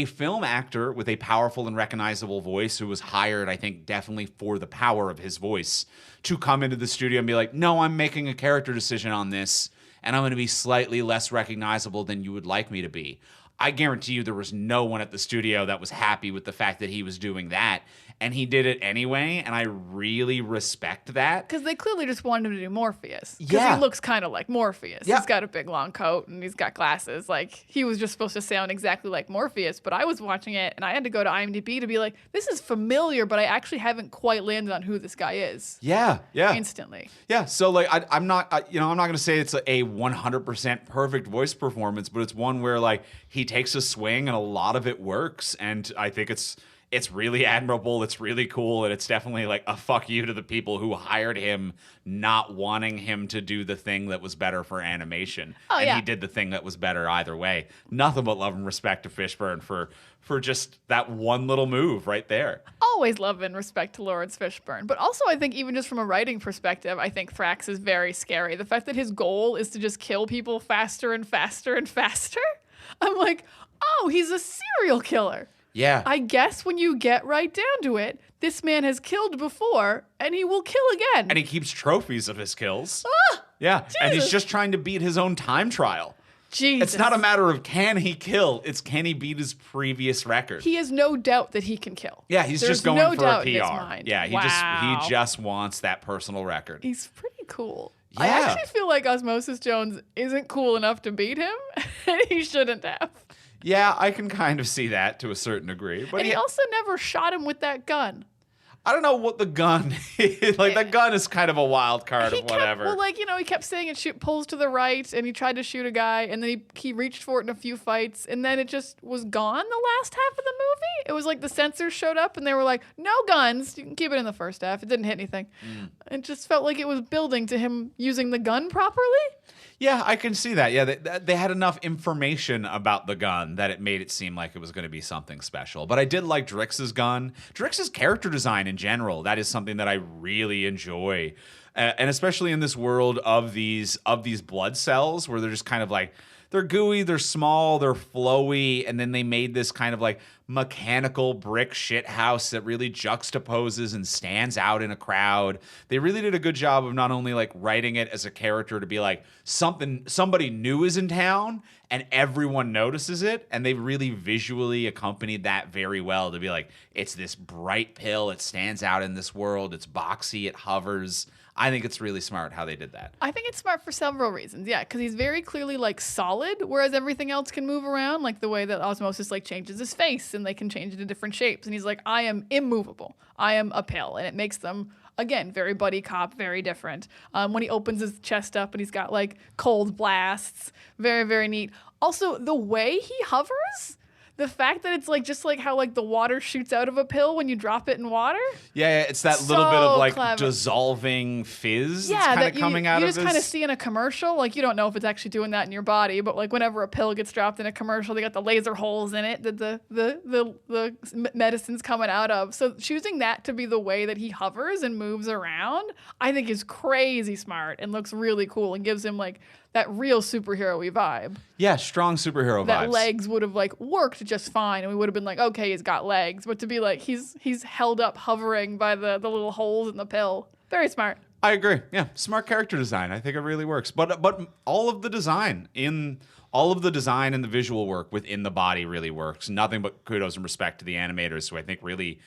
film actor with a powerful and recognizable voice who was hired, I think, definitely for the power of his voice to come into the studio and be like, no, I'm making a character decision on this, and I'm going to be slightly less recognizable than you would like me to be. I guarantee you there was no one at the studio that was happy with the fact that he was doing that. And he did it anyway, and I really respect that. Because they clearly just wanted him to do Morpheus. Because Yeah. he looks kind of like Morpheus. Yeah. He's got a big long coat, and he's got glasses. Like, he was just supposed to sound exactly like Morpheus. But I was watching it, and I had to go to IMDb to be like, this is familiar, but I actually haven't quite landed on who this guy is. Yeah. Instantly. Yeah, so like I'm not going to say it's a 100% perfect voice performance, but it's one where like he takes a swing and a lot of it works, and I think it's really admirable, it's really cool, and it's definitely like a fuck you to the people who hired him not wanting him to do the thing that was better for animation. And yeah. he did the thing that was better either way. Nothing but love and respect to Fishburne for just that one little move right there. Always love and respect to Lawrence Fishburne. But also, I think even just from a writing perspective, I think Thrax is very scary. The fact that his goal is to just kill people faster and faster and faster. I'm like, oh, he's a serial killer. Yeah. I guess when you get right down to it, this man has killed before, and he will kill again. And he keeps trophies of his kills. Jesus. And he's just trying to beat his own time trial. Jesus. It's not a matter of can he kill, it's can he beat his previous record. He has no doubt that he can kill. Yeah, he's There's just going no for doubt a in his PR. mind. Yeah, Wow. he just wants that personal record. He's pretty cool. Yeah. I actually feel like Osmosis Jones isn't cool enough to beat him, and he shouldn't have. Yeah, I can kind of see that to a certain degree. But And he also never shot him with that gun. I don't know what the gun is. Like, the gun is kind of a wild card of whatever. He kept saying it pulls to the right, and he tried to shoot a guy, and then he reached for it in a few fights, and then it just was gone the last half of the movie. It was like the censors showed up, and they were like, no guns. You can keep it in the first half. It didn't hit anything. It just felt like it was building to him using the gun properly. Yeah, I can see that. Yeah, they had enough information about the gun that it made it seem like it was going to be something special. But I did like Drix's gun. Drix's character design in general, that is something that I really enjoy. And especially in this world of these blood cells where they're just kind of like, they're gooey, they're small, they're flowy, and then they made this kind of like mechanical brick shit house that really juxtaposes and stands out in a crowd. They really did a good job of not only like writing it as a character to be like somebody new is in town and everyone notices it, and they really visually accompanied that very well to be like, it's this bright pill, it stands out in this world, it's boxy, it hovers. I think it's really smart how they did that. I think it's smart for several reasons. Yeah, because he's very clearly like solid, whereas everything else can move around, like the way that Osmosis like changes his face and they can change into different shapes. And he's like, I am immovable. I am a pill, and it makes them again very buddy cop, very different. When he opens his chest up and he's got like cold blasts, very very neat. Also, the way he hovers. The fact that it's like just like how like the water shoots out of a pill when you drop it in water. Yeah, it's that So little bit of like clever. dissolving fizz Yeah, that's kind that of coming out you of just this. kind of see in a commercial. Like you don't know if it's actually doing that in your body, but like whenever a pill gets dropped in a commercial, they got the laser holes in it that the medicine's coming out of. So choosing that to be the way that he hovers and moves around, I think is crazy smart and looks really cool and gives him like that real superhero-y vibe. Yeah, strong superhero That vibes. legs would have like worked just fine, and we would have been like, okay, he's got legs. But to be like he's held up hovering by the little holes in the pill, very smart. I agree. Yeah, smart character design. I think it really works. But all of the design and the visual work within the body really works. Nothing but kudos and respect to the animators, who I think really.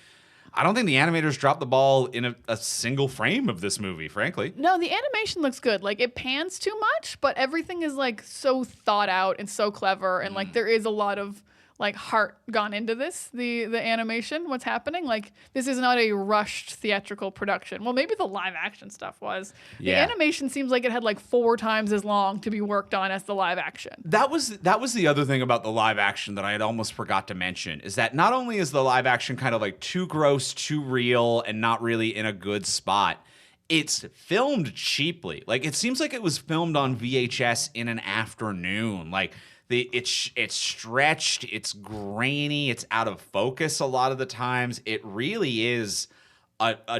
I don't think the animators dropped the ball in a single frame of this movie, frankly. No, the animation looks good. Like it pans too much, but everything is like so thought out and so clever, and like there is a lot of like heart gone into this. The animation, what's happening? Like this is not a rushed theatrical production. Well, maybe the live action stuff was. The Yeah. animation seems like it had like 4 times as long to be worked on as the live action. That was the other thing about the live action that I had almost forgot to mention, is that not only is the live action kind of like too gross, too real, and not really in a good spot, it's filmed cheaply. Like it seems like it was filmed on VHS in an afternoon. Like it's stretched, it's grainy, it's out of focus a lot of the times. It really is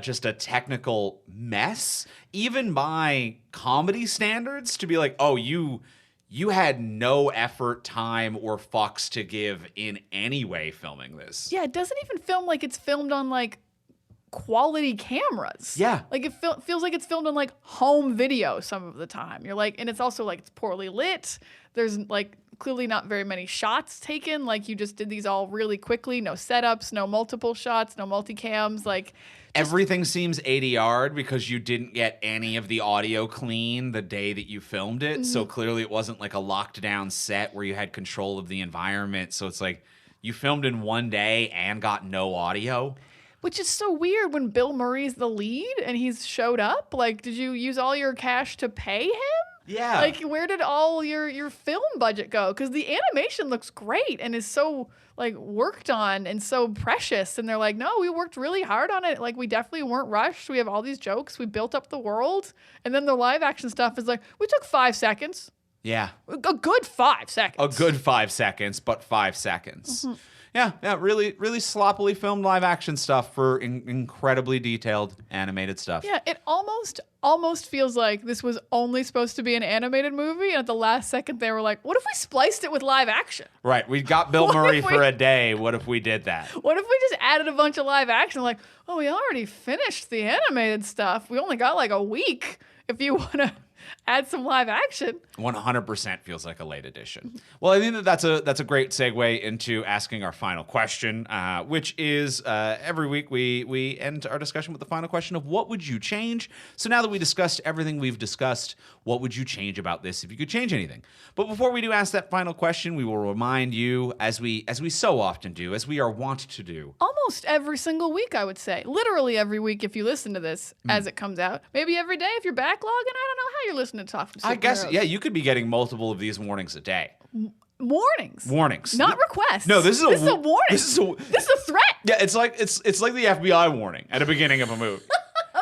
just a technical mess, even by comedy standards, to be like, oh, you had no effort, time, or fucks to give in any way filming this. Yeah, it doesn't even film like it's filmed on like quality cameras. Yeah. Like it feels like it's filmed on like home video some of the time. You're like, and it's also like it's poorly lit. There's like clearly not very many shots taken. Like you just did these all really quickly. No setups, no multiple shots, no multicams. Like Everything seems ADR'd because you didn't get any of the audio clean the day that you filmed it. So clearly it wasn't like a locked down set where you had control of the environment. So it's like you filmed in one day and got no audio. which is so weird when Bill Murray's the lead and he's showed up. Like, did you use all your cash to pay him? Yeah. Like, where did all your film budget go? Because the animation looks great and is so, like, worked on and so precious. And they're like, no, we worked really hard on it. Like, we definitely weren't rushed. We have all these jokes. We built up the world. And then the live action stuff is like, we took 5 seconds. Yeah. A good 5 seconds. A good 5 seconds, but 5 seconds. Yeah, really, really sloppily filmed live action stuff for incredibly detailed animated stuff. Yeah, it almost feels like this was only supposed to be an animated movie, and at the last second they were like, what if we spliced it with live action? Right, we got Bill What Murray if for we- a day. What if we did that? What if we just added a bunch of live action? Like, oh, we already finished the animated stuff. We only got like a week if you want to add some live action. 100% feels like a late edition. Well, I think that's a great segue into asking our final question, which is every week we end our discussion with the final question of what would you change? So now that we discussed everything we've discussed, what would you change about this if you could change anything? But before we do ask that final question, we will remind you, as we so often do, as we are wont to do. Almost every single week, I would say. Literally every week if you listen to this as it comes out. Maybe every day if you're backlogging. I don't know how you're listening to Talk from I guess, Superheroes. yeah, you could be getting multiple of these warnings a day. Warnings. Warnings. Not requests. No, this is a warning. This is a This is a threat. Yeah, it's like the FBI warning at the beginning of a movie.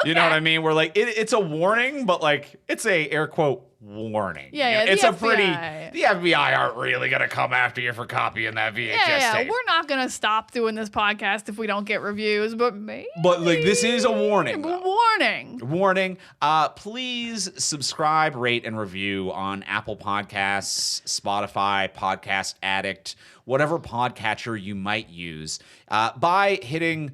You know what I mean? Where like it's a warning, but like it's a air quote warning. Yeah, You know, the it's a FBI. pretty. The FBI aren't really gonna come after you for copying that VHS Yeah, tape. we're not gonna stop doing this podcast if we don't get reviews, but maybe. But like this is a warning. though. Warning. Warning. Please subscribe, rate, and review on Apple Podcasts, Spotify, Podcast Addict, whatever podcatcher you might use by hitting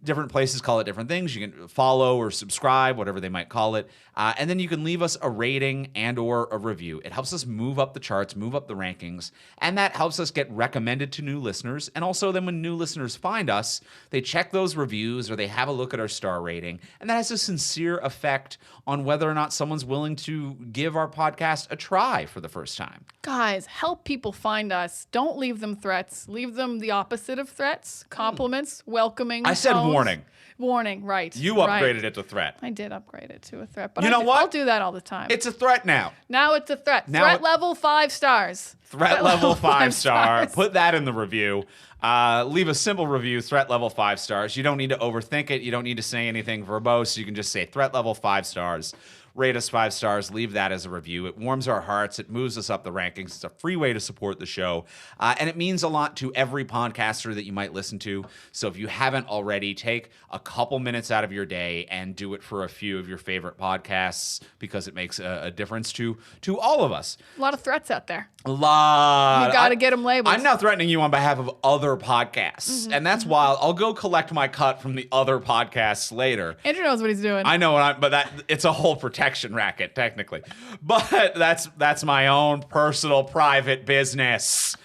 different places, call it different things. You can follow or subscribe, whatever they might call it. And then you can leave us a rating and or a review. It helps us move up the charts, move up the rankings, and that helps us get recommended to new listeners. And also then when new listeners find us, they check those reviews or they have a look at our star rating. And that has a sincere effect on whether or not someone's willing to give our podcast a try for the first time. Guys, help people find us. Don't leave them threats. Leave them the opposite of threats. Compliments, welcoming. I said tones. warning. Warning, right. You right. upgraded it to threat. I did upgrade it to a threat. But You know what? I'll do that all the time. It's a threat now. Now it's a threat. Now Threat level 5 stars. Threat level 5 star. stars. Put that in the review. Leave a simple review, threat level 5 stars. You don't need to overthink it. You don't need to say anything verbose. You can just say threat level 5 stars. Rate us 5 stars. Leave that as a review. It warms our hearts. It moves us up the rankings. It's a free way to support the show. And it means a lot to every podcaster that you might listen to. So if you haven't already, take a couple minutes out of your day and do it for a few of your favorite podcasts because it makes a difference to all of us. A lot of threats out there. A lot. You got to get them labeled. I'm now threatening you on behalf of other podcasts. And that's why I'll go collect my cut from the other podcasts later. Andrew knows what he's doing. I know, but it's a whole protection racket, technically. But that's my own personal private business.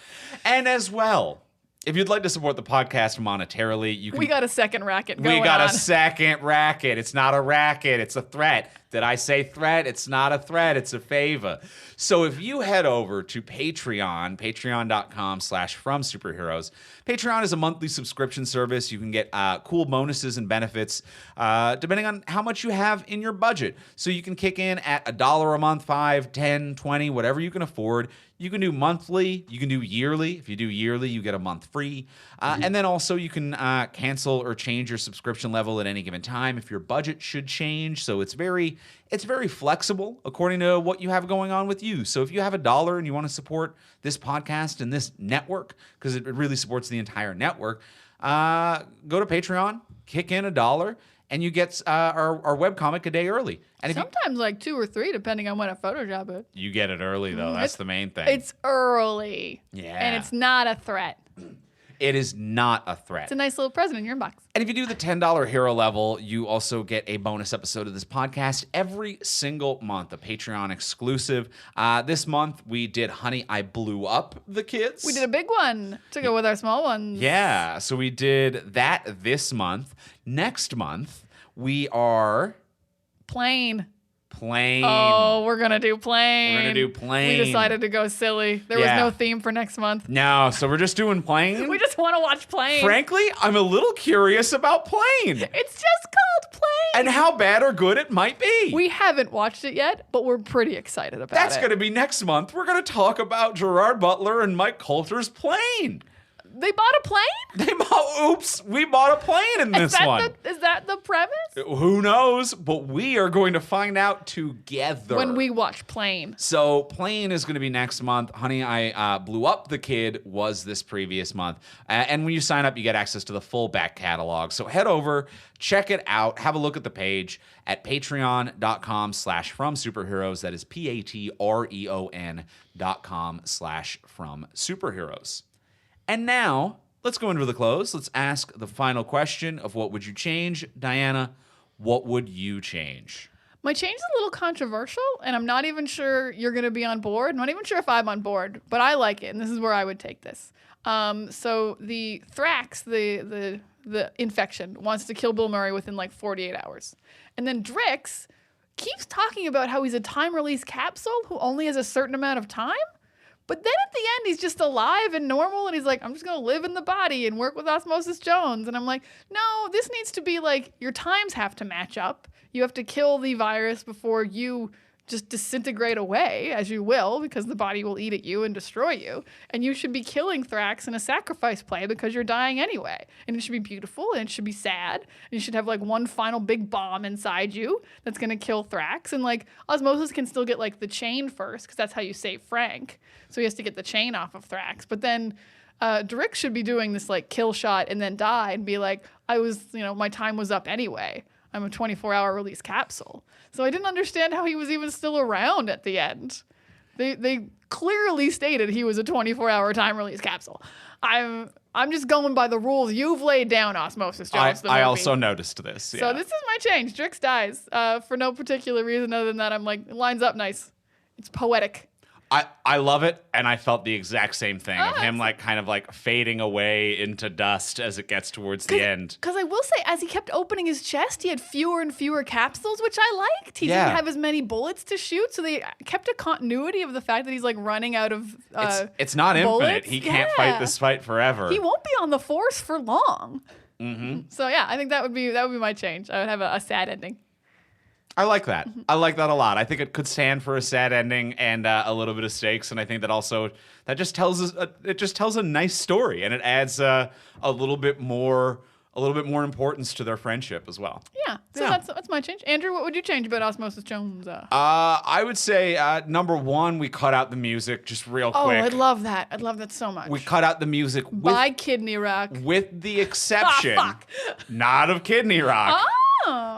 And as well, if you'd like to support the podcast monetarily, you can. We got a second racket going on. We got a second racket. It's not a racket. It's a threat. Did I say threat? It's not a threat. It's a favor. So if you head over to Patreon, patreon.com/FromSuperheroes. Patreon is a monthly subscription service. You can get cool bonuses and benefits depending on how much you have in your budget. So you can kick in at $1 a month, 5, 10, 20, whatever you can afford. You can do monthly. You can do yearly. If you do yearly, you get a month free. And then also you can cancel or change your subscription level at any given time if your budget should change. So it's very flexible according to what you have going on with you. So if you have $1 and you want to support this podcast and this network, because it really supports the entire network, go to Patreon, kick in $1, and you get our webcomic a day early. And if Sometimes like 2 or 3, depending on when I Photoshop it. you get it early, though. That's the main thing. It's early. Yeah. And it's not a threat. It is not a threat. It's a nice little present in your inbox. And if you do the $10 hero level, you also get a bonus episode of this podcast every single month, a Patreon exclusive. This month, we did Honey, I Blew Up the Kids. We did a big one to go with our small ones. Yeah, so we did that this month. Next month, we are Plane. Plane. Oh, we're going to do Plane. We're going to do Plane. We decided to go silly. There was no theme for next month. No, so we're just doing Plane. We just want to watch Plane. Frankly, I'm a little curious about Plane. It's just called Plane. And how bad or good it might be. We haven't watched it yet, but we're pretty excited about it. That's going to be next month. We're going to talk about Gerard Butler and Mike Coulter's Plane. They bought a plane? We bought a plane in this one. Is that the premise? Who knows? But we are going to find out together. When we watch Plane. So Plane is going to be next month. Honey, I Blew Up the Kid was this previous month. And when you sign up, you get access to the full back catalog. So head over, check it out, have a look at the page at patreon.com/FromSuperheroes. That is patreon.com/FromSuperheroes. And now, let's go into the close. Let's ask the final question of what would you change? Diana, what would you change? My change is a little controversial, and I'm not even sure you're going to be on board. I'm not even sure if I'm on board, but I like it, and this is where I would take this. So the Thrax, the infection, wants to kill Bill Murray within like 48 hours. And then Drix keeps talking about how he's a time-release capsule who only has a certain amount of time. But then at the end, he's just alive and normal, and he's like, I'm just going to live in the body and work with Osmosis Jones. And I'm like, no, this needs to be like, your times have to match up. You have to kill the virus before you just disintegrate away, as you will, because the body will eat at you and destroy you. And you should be killing Thrax in a sacrifice play because you're dying anyway. And it should be beautiful, and it should be sad. And you should have like one final big bomb inside you that's going to kill Thrax. And like Osmosis can still get like the chain first, because that's how you save Frank. So he has to get the chain off of Thrax. But then Drix should be doing this like kill shot and then die and be like, my time was up anyway. I'm a 24-hour release capsule. So I didn't understand how he was even still around at the end. They clearly stated he was a 24-hour time release capsule. I'm just going by the rules you've laid down, Osmosis Jones. I also noticed this. Yeah. So this is my change. Drix dies for no particular reason other than that I'm like, it lines up nice. It's poetic. I love it, and I felt the exact same thing of him like kind of like fading away into dust as it gets towards the end. Because I will say, as he kept opening his chest, he had fewer and fewer capsules, which I liked. He didn't have as many bullets to shoot, so they kept a continuity of the fact that he's like running out of it's not bullets. infinite. He can't fight this fight forever. He won't be on the Force for long. Mm-hmm. So yeah, I think that would be my change. I would have a sad ending. I like that. I like that a lot. I think it could stand for a sad ending and a little bit of stakes, and I think that also that just tells us it just tells a nice story, and it adds a little bit more importance to their friendship as well. Yeah. So that's my change. Andrew, what would you change about Osmosis Jones? I would say number one, we cut out the music just real quick. Oh, I'd love that. I'd love that so much. We cut out the music by Kidney Rock, with the exception, not of Kidney Rock.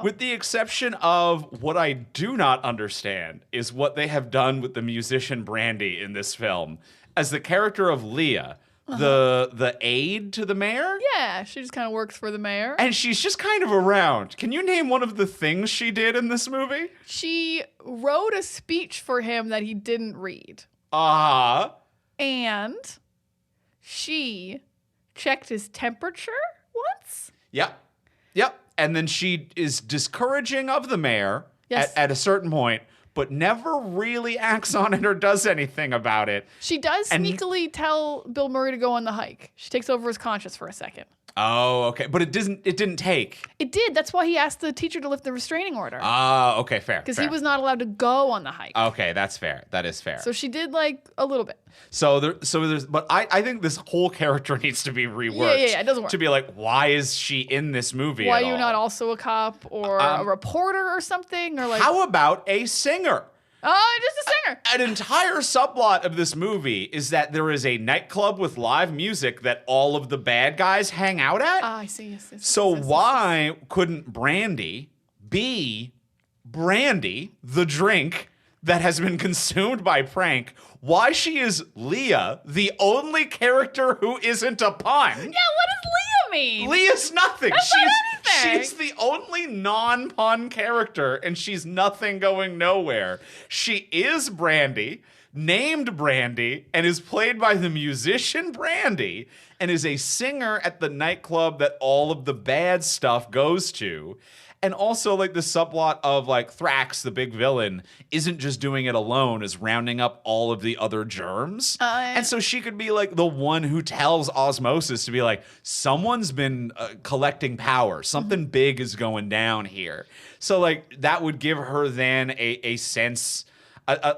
With the exception of what I do not understand is what they have done with the musician Brandy in this film. As the character of Leah, the aide to the mayor? Yeah, she just kind of works for the mayor. And she's just kind of around. Can you name one of the things she did in this movie? She wrote a speech for him that he didn't read. And she checked his temperature once? Yep. And then she is discouraging of the mayor Yes. at a certain point, but never really acts on it or does anything about it. She does sneakily tell Bill Murray to go on the hike. She takes over his conscience for a second. Oh, okay. But it didn't take. It did. That's why he asked the teacher to lift the restraining order. Oh, okay, fair. Because he was not allowed to go on the hike. Okay, that's fair. That is fair. So she did like a little bit. But I think this whole character needs to be reworked. Yeah, it doesn't work. To be like, why is she in this movie? Why at are you all? not also a cop or a reporter or something? Or like, How about a singer? oh, just a singer. An entire subplot of this movie is that there is a nightclub with live music that all of the bad guys hang out at. I see. Yes, So why couldn't Brandy be Brandy, the drink that has been consumed by Prank? Why she is Leah, the only character who isn't a pun? Yeah, what does Leah mean? Leah's nothing. That's not anything. She's the only non-pun character, and she's nothing going nowhere. She is Brandy, named Brandy, and is played by the musician Brandy, and is a singer at the nightclub that all of the bad stuff goes to. And also, like, the subplot of, like, Thrax, the big villain, isn't just doing it alone, is rounding up all of the other germs. And so she could be, like, the one who tells Osmosis to be like, someone's been collecting power. Something big is going down here. So, like, that would give her then a sense...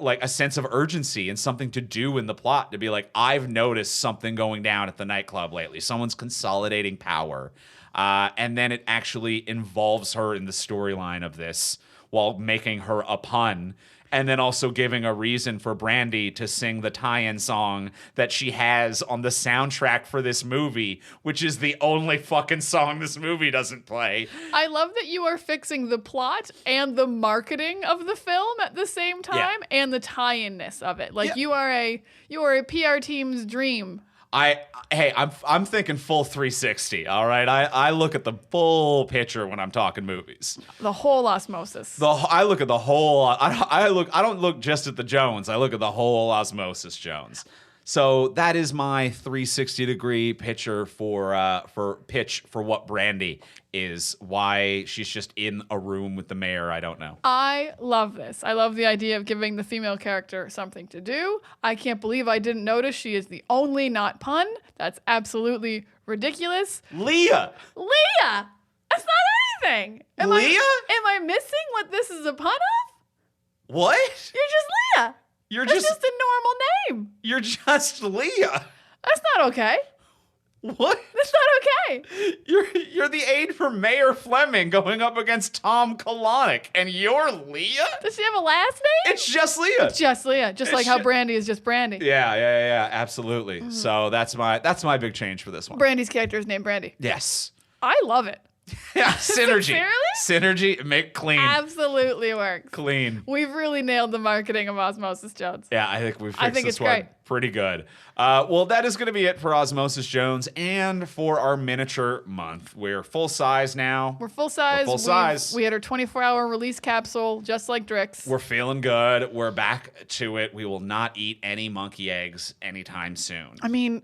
like a sense of urgency and something to do in the plot to be like, I've noticed something going down at the nightclub lately. Someone's consolidating power. And then it actually involves her in the storyline of this while making her a pun. And then also giving a reason for Brandy to sing the tie-in song that she has on the soundtrack for this movie, which is the only fucking song this movie doesn't play. I love that you are fixing the plot and the marketing of the film at the same time and the tie-in-ness of it. Like you are a PR team's dream. I'm thinking full 360. All right, I look at the full picture when I'm talking movies. The whole Osmosis. I look at the whole. I don't look just at the Jones. I look at the whole Osmosis Jones. So that is my 360-degree picture for what Brandy is. Why she's just in a room with the mayor, I don't know. I love this. I love the idea of giving the female character something to do. I can't believe I didn't notice she is the only not pun. That's absolutely ridiculous. Leah! That's not anything. Am I missing what this is a pun of? What? You're just Leah. That's just a normal name. You're just Leah. That's not okay. What? That's not okay. You're the aide for Mayor Fleming going up against Tom Kalanick, and you're Leah? Does she have a last name? It's just Leah. It's just Leah. Just like how Brandy is just Brandy. Yeah, absolutely. So that's my big change for this one. Brandy's character is named Brandy. Yes. I love it. Yeah, synergy. Sincerely? Synergy, make clean. Absolutely works. Clean. We've really nailed the marketing of Osmosis Jones. Yeah, I think we fixed think this it's one great. pretty good. Well, that is going to be it for Osmosis Jones and for our miniature month. We're full size now. We're full size. Full size. We had our 24-hour release capsule, just like Drix. We're feeling good. We're back to it. We will not eat any monkey eggs anytime soon. I mean,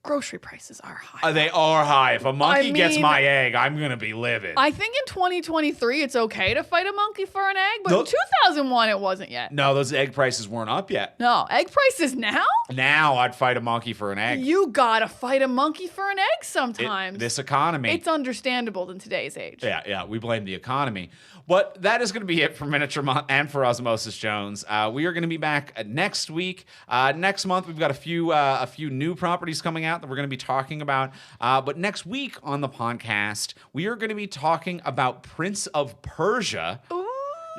grocery prices are high. They are high. If a monkey gets mean, my egg, I'm going to be livid. I think in 2023 it's okay to fight a monkey for an egg, but in 2001 it wasn't yet. No, those egg prices weren't up yet. No, egg prices now? Now I'd fight a monkey for an egg. You gotta fight a monkey for an egg sometimes. This economy. It's understandable in today's age. Yeah, we blame the economy. But that is going to be it for Miniature Month and for Osmosis Jones. We are going to be back next week. Next month, we've got a few new properties coming out that we're going to be talking about. But next week on the podcast, we are going to be talking about Prince of Persia. Ooh.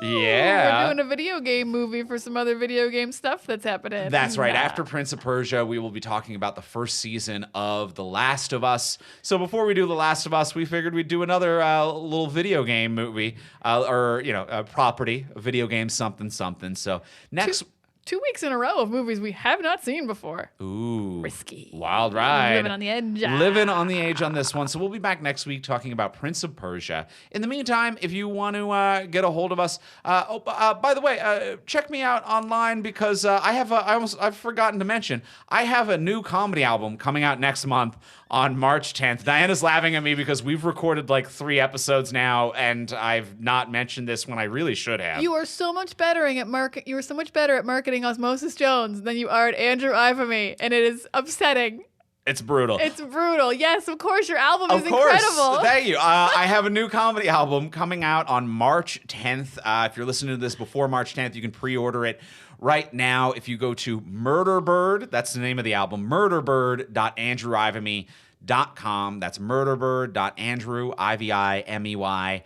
Yeah. We're doing a video game movie for some other video game stuff that's happening. That's right. After Prince of Persia, we will be talking about the first season of The Last of Us. So before we do The Last of Us, we figured we'd do another little video game movie or, a property, a video game something. So next... 2 weeks in a row of movies we have not seen before. Ooh. Risky. Wild ride. Living on the edge. Living on the edge on this one. So we'll be back next week talking about Prince of Persia. In the meantime, if you want to get a hold of us, by the way, check me out online because I've forgotten to mention, I have a new comedy album coming out next month on March 10th. Diana's laughing at me because we've recorded like 3 episodes now, and I've not mentioned this when I really should have. You are so much better at marketing Osmosis Jones than you are at Andrew Ivamy, and it is upsetting. It's brutal. It's brutal. Yes, of course, your album is incredible. Thank you. I have a new comedy album coming out on March 10th. If you're listening to this before March 10th, you can pre-order it right now. If you go to Murderbird, that's the name of the album, murderbird.andrewivamy.com. That's murderbird.andrewivamy.com.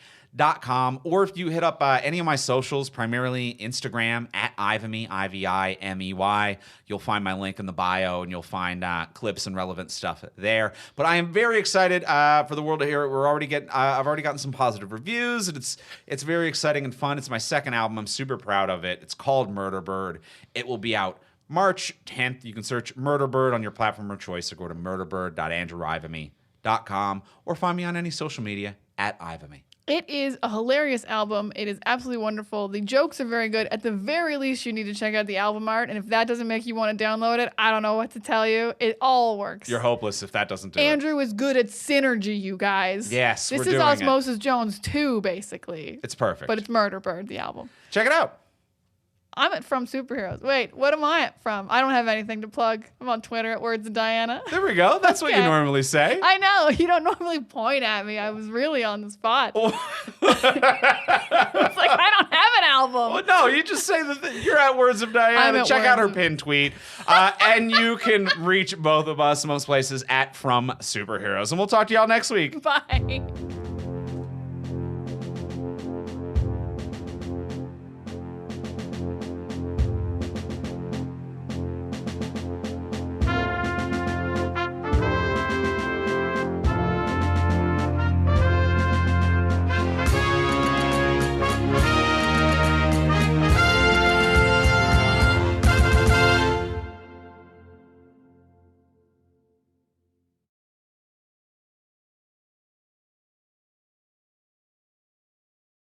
Or if you hit up any of my socials, primarily Instagram at Ivamy, Ivimy, you'll find my link in the bio and you'll find clips and relevant stuff there. But I am very excited for the world to hear it. I've already gotten some positive reviews, and it's very exciting and fun. It's my second album. I'm super proud of it. It's called Murderbird. It will be out March 10th. You can search Murderbird on your platform of choice, or go to murderbird.andrewivamy.com, or find me on any social media at Ivamy. It is a hilarious album. It is absolutely wonderful. The jokes are very good. At the very least, you need to check out the album art. And if that doesn't make you want to download it, I don't know what to tell you. It all works. You're hopeless if that doesn't do it. Andrew is good at synergy, you guys. Yes, this we're is doing Osmosis Jones 2, basically. It's perfect. But it's Murderbird, the album. Check it out. I'm at From Superheroes. Wait, what am I at from? I don't have anything to plug. I'm on Twitter at Words of Diana. There we go. That's what you normally say. I know. You don't normally point at me. I was really on the spot. It's like, I don't have an album. Well, no, you just say that you're at Words of Diana. Check out her pinned tweet. And you can reach both of us most places at From Superheroes. And we'll talk to y'all next week. Bye.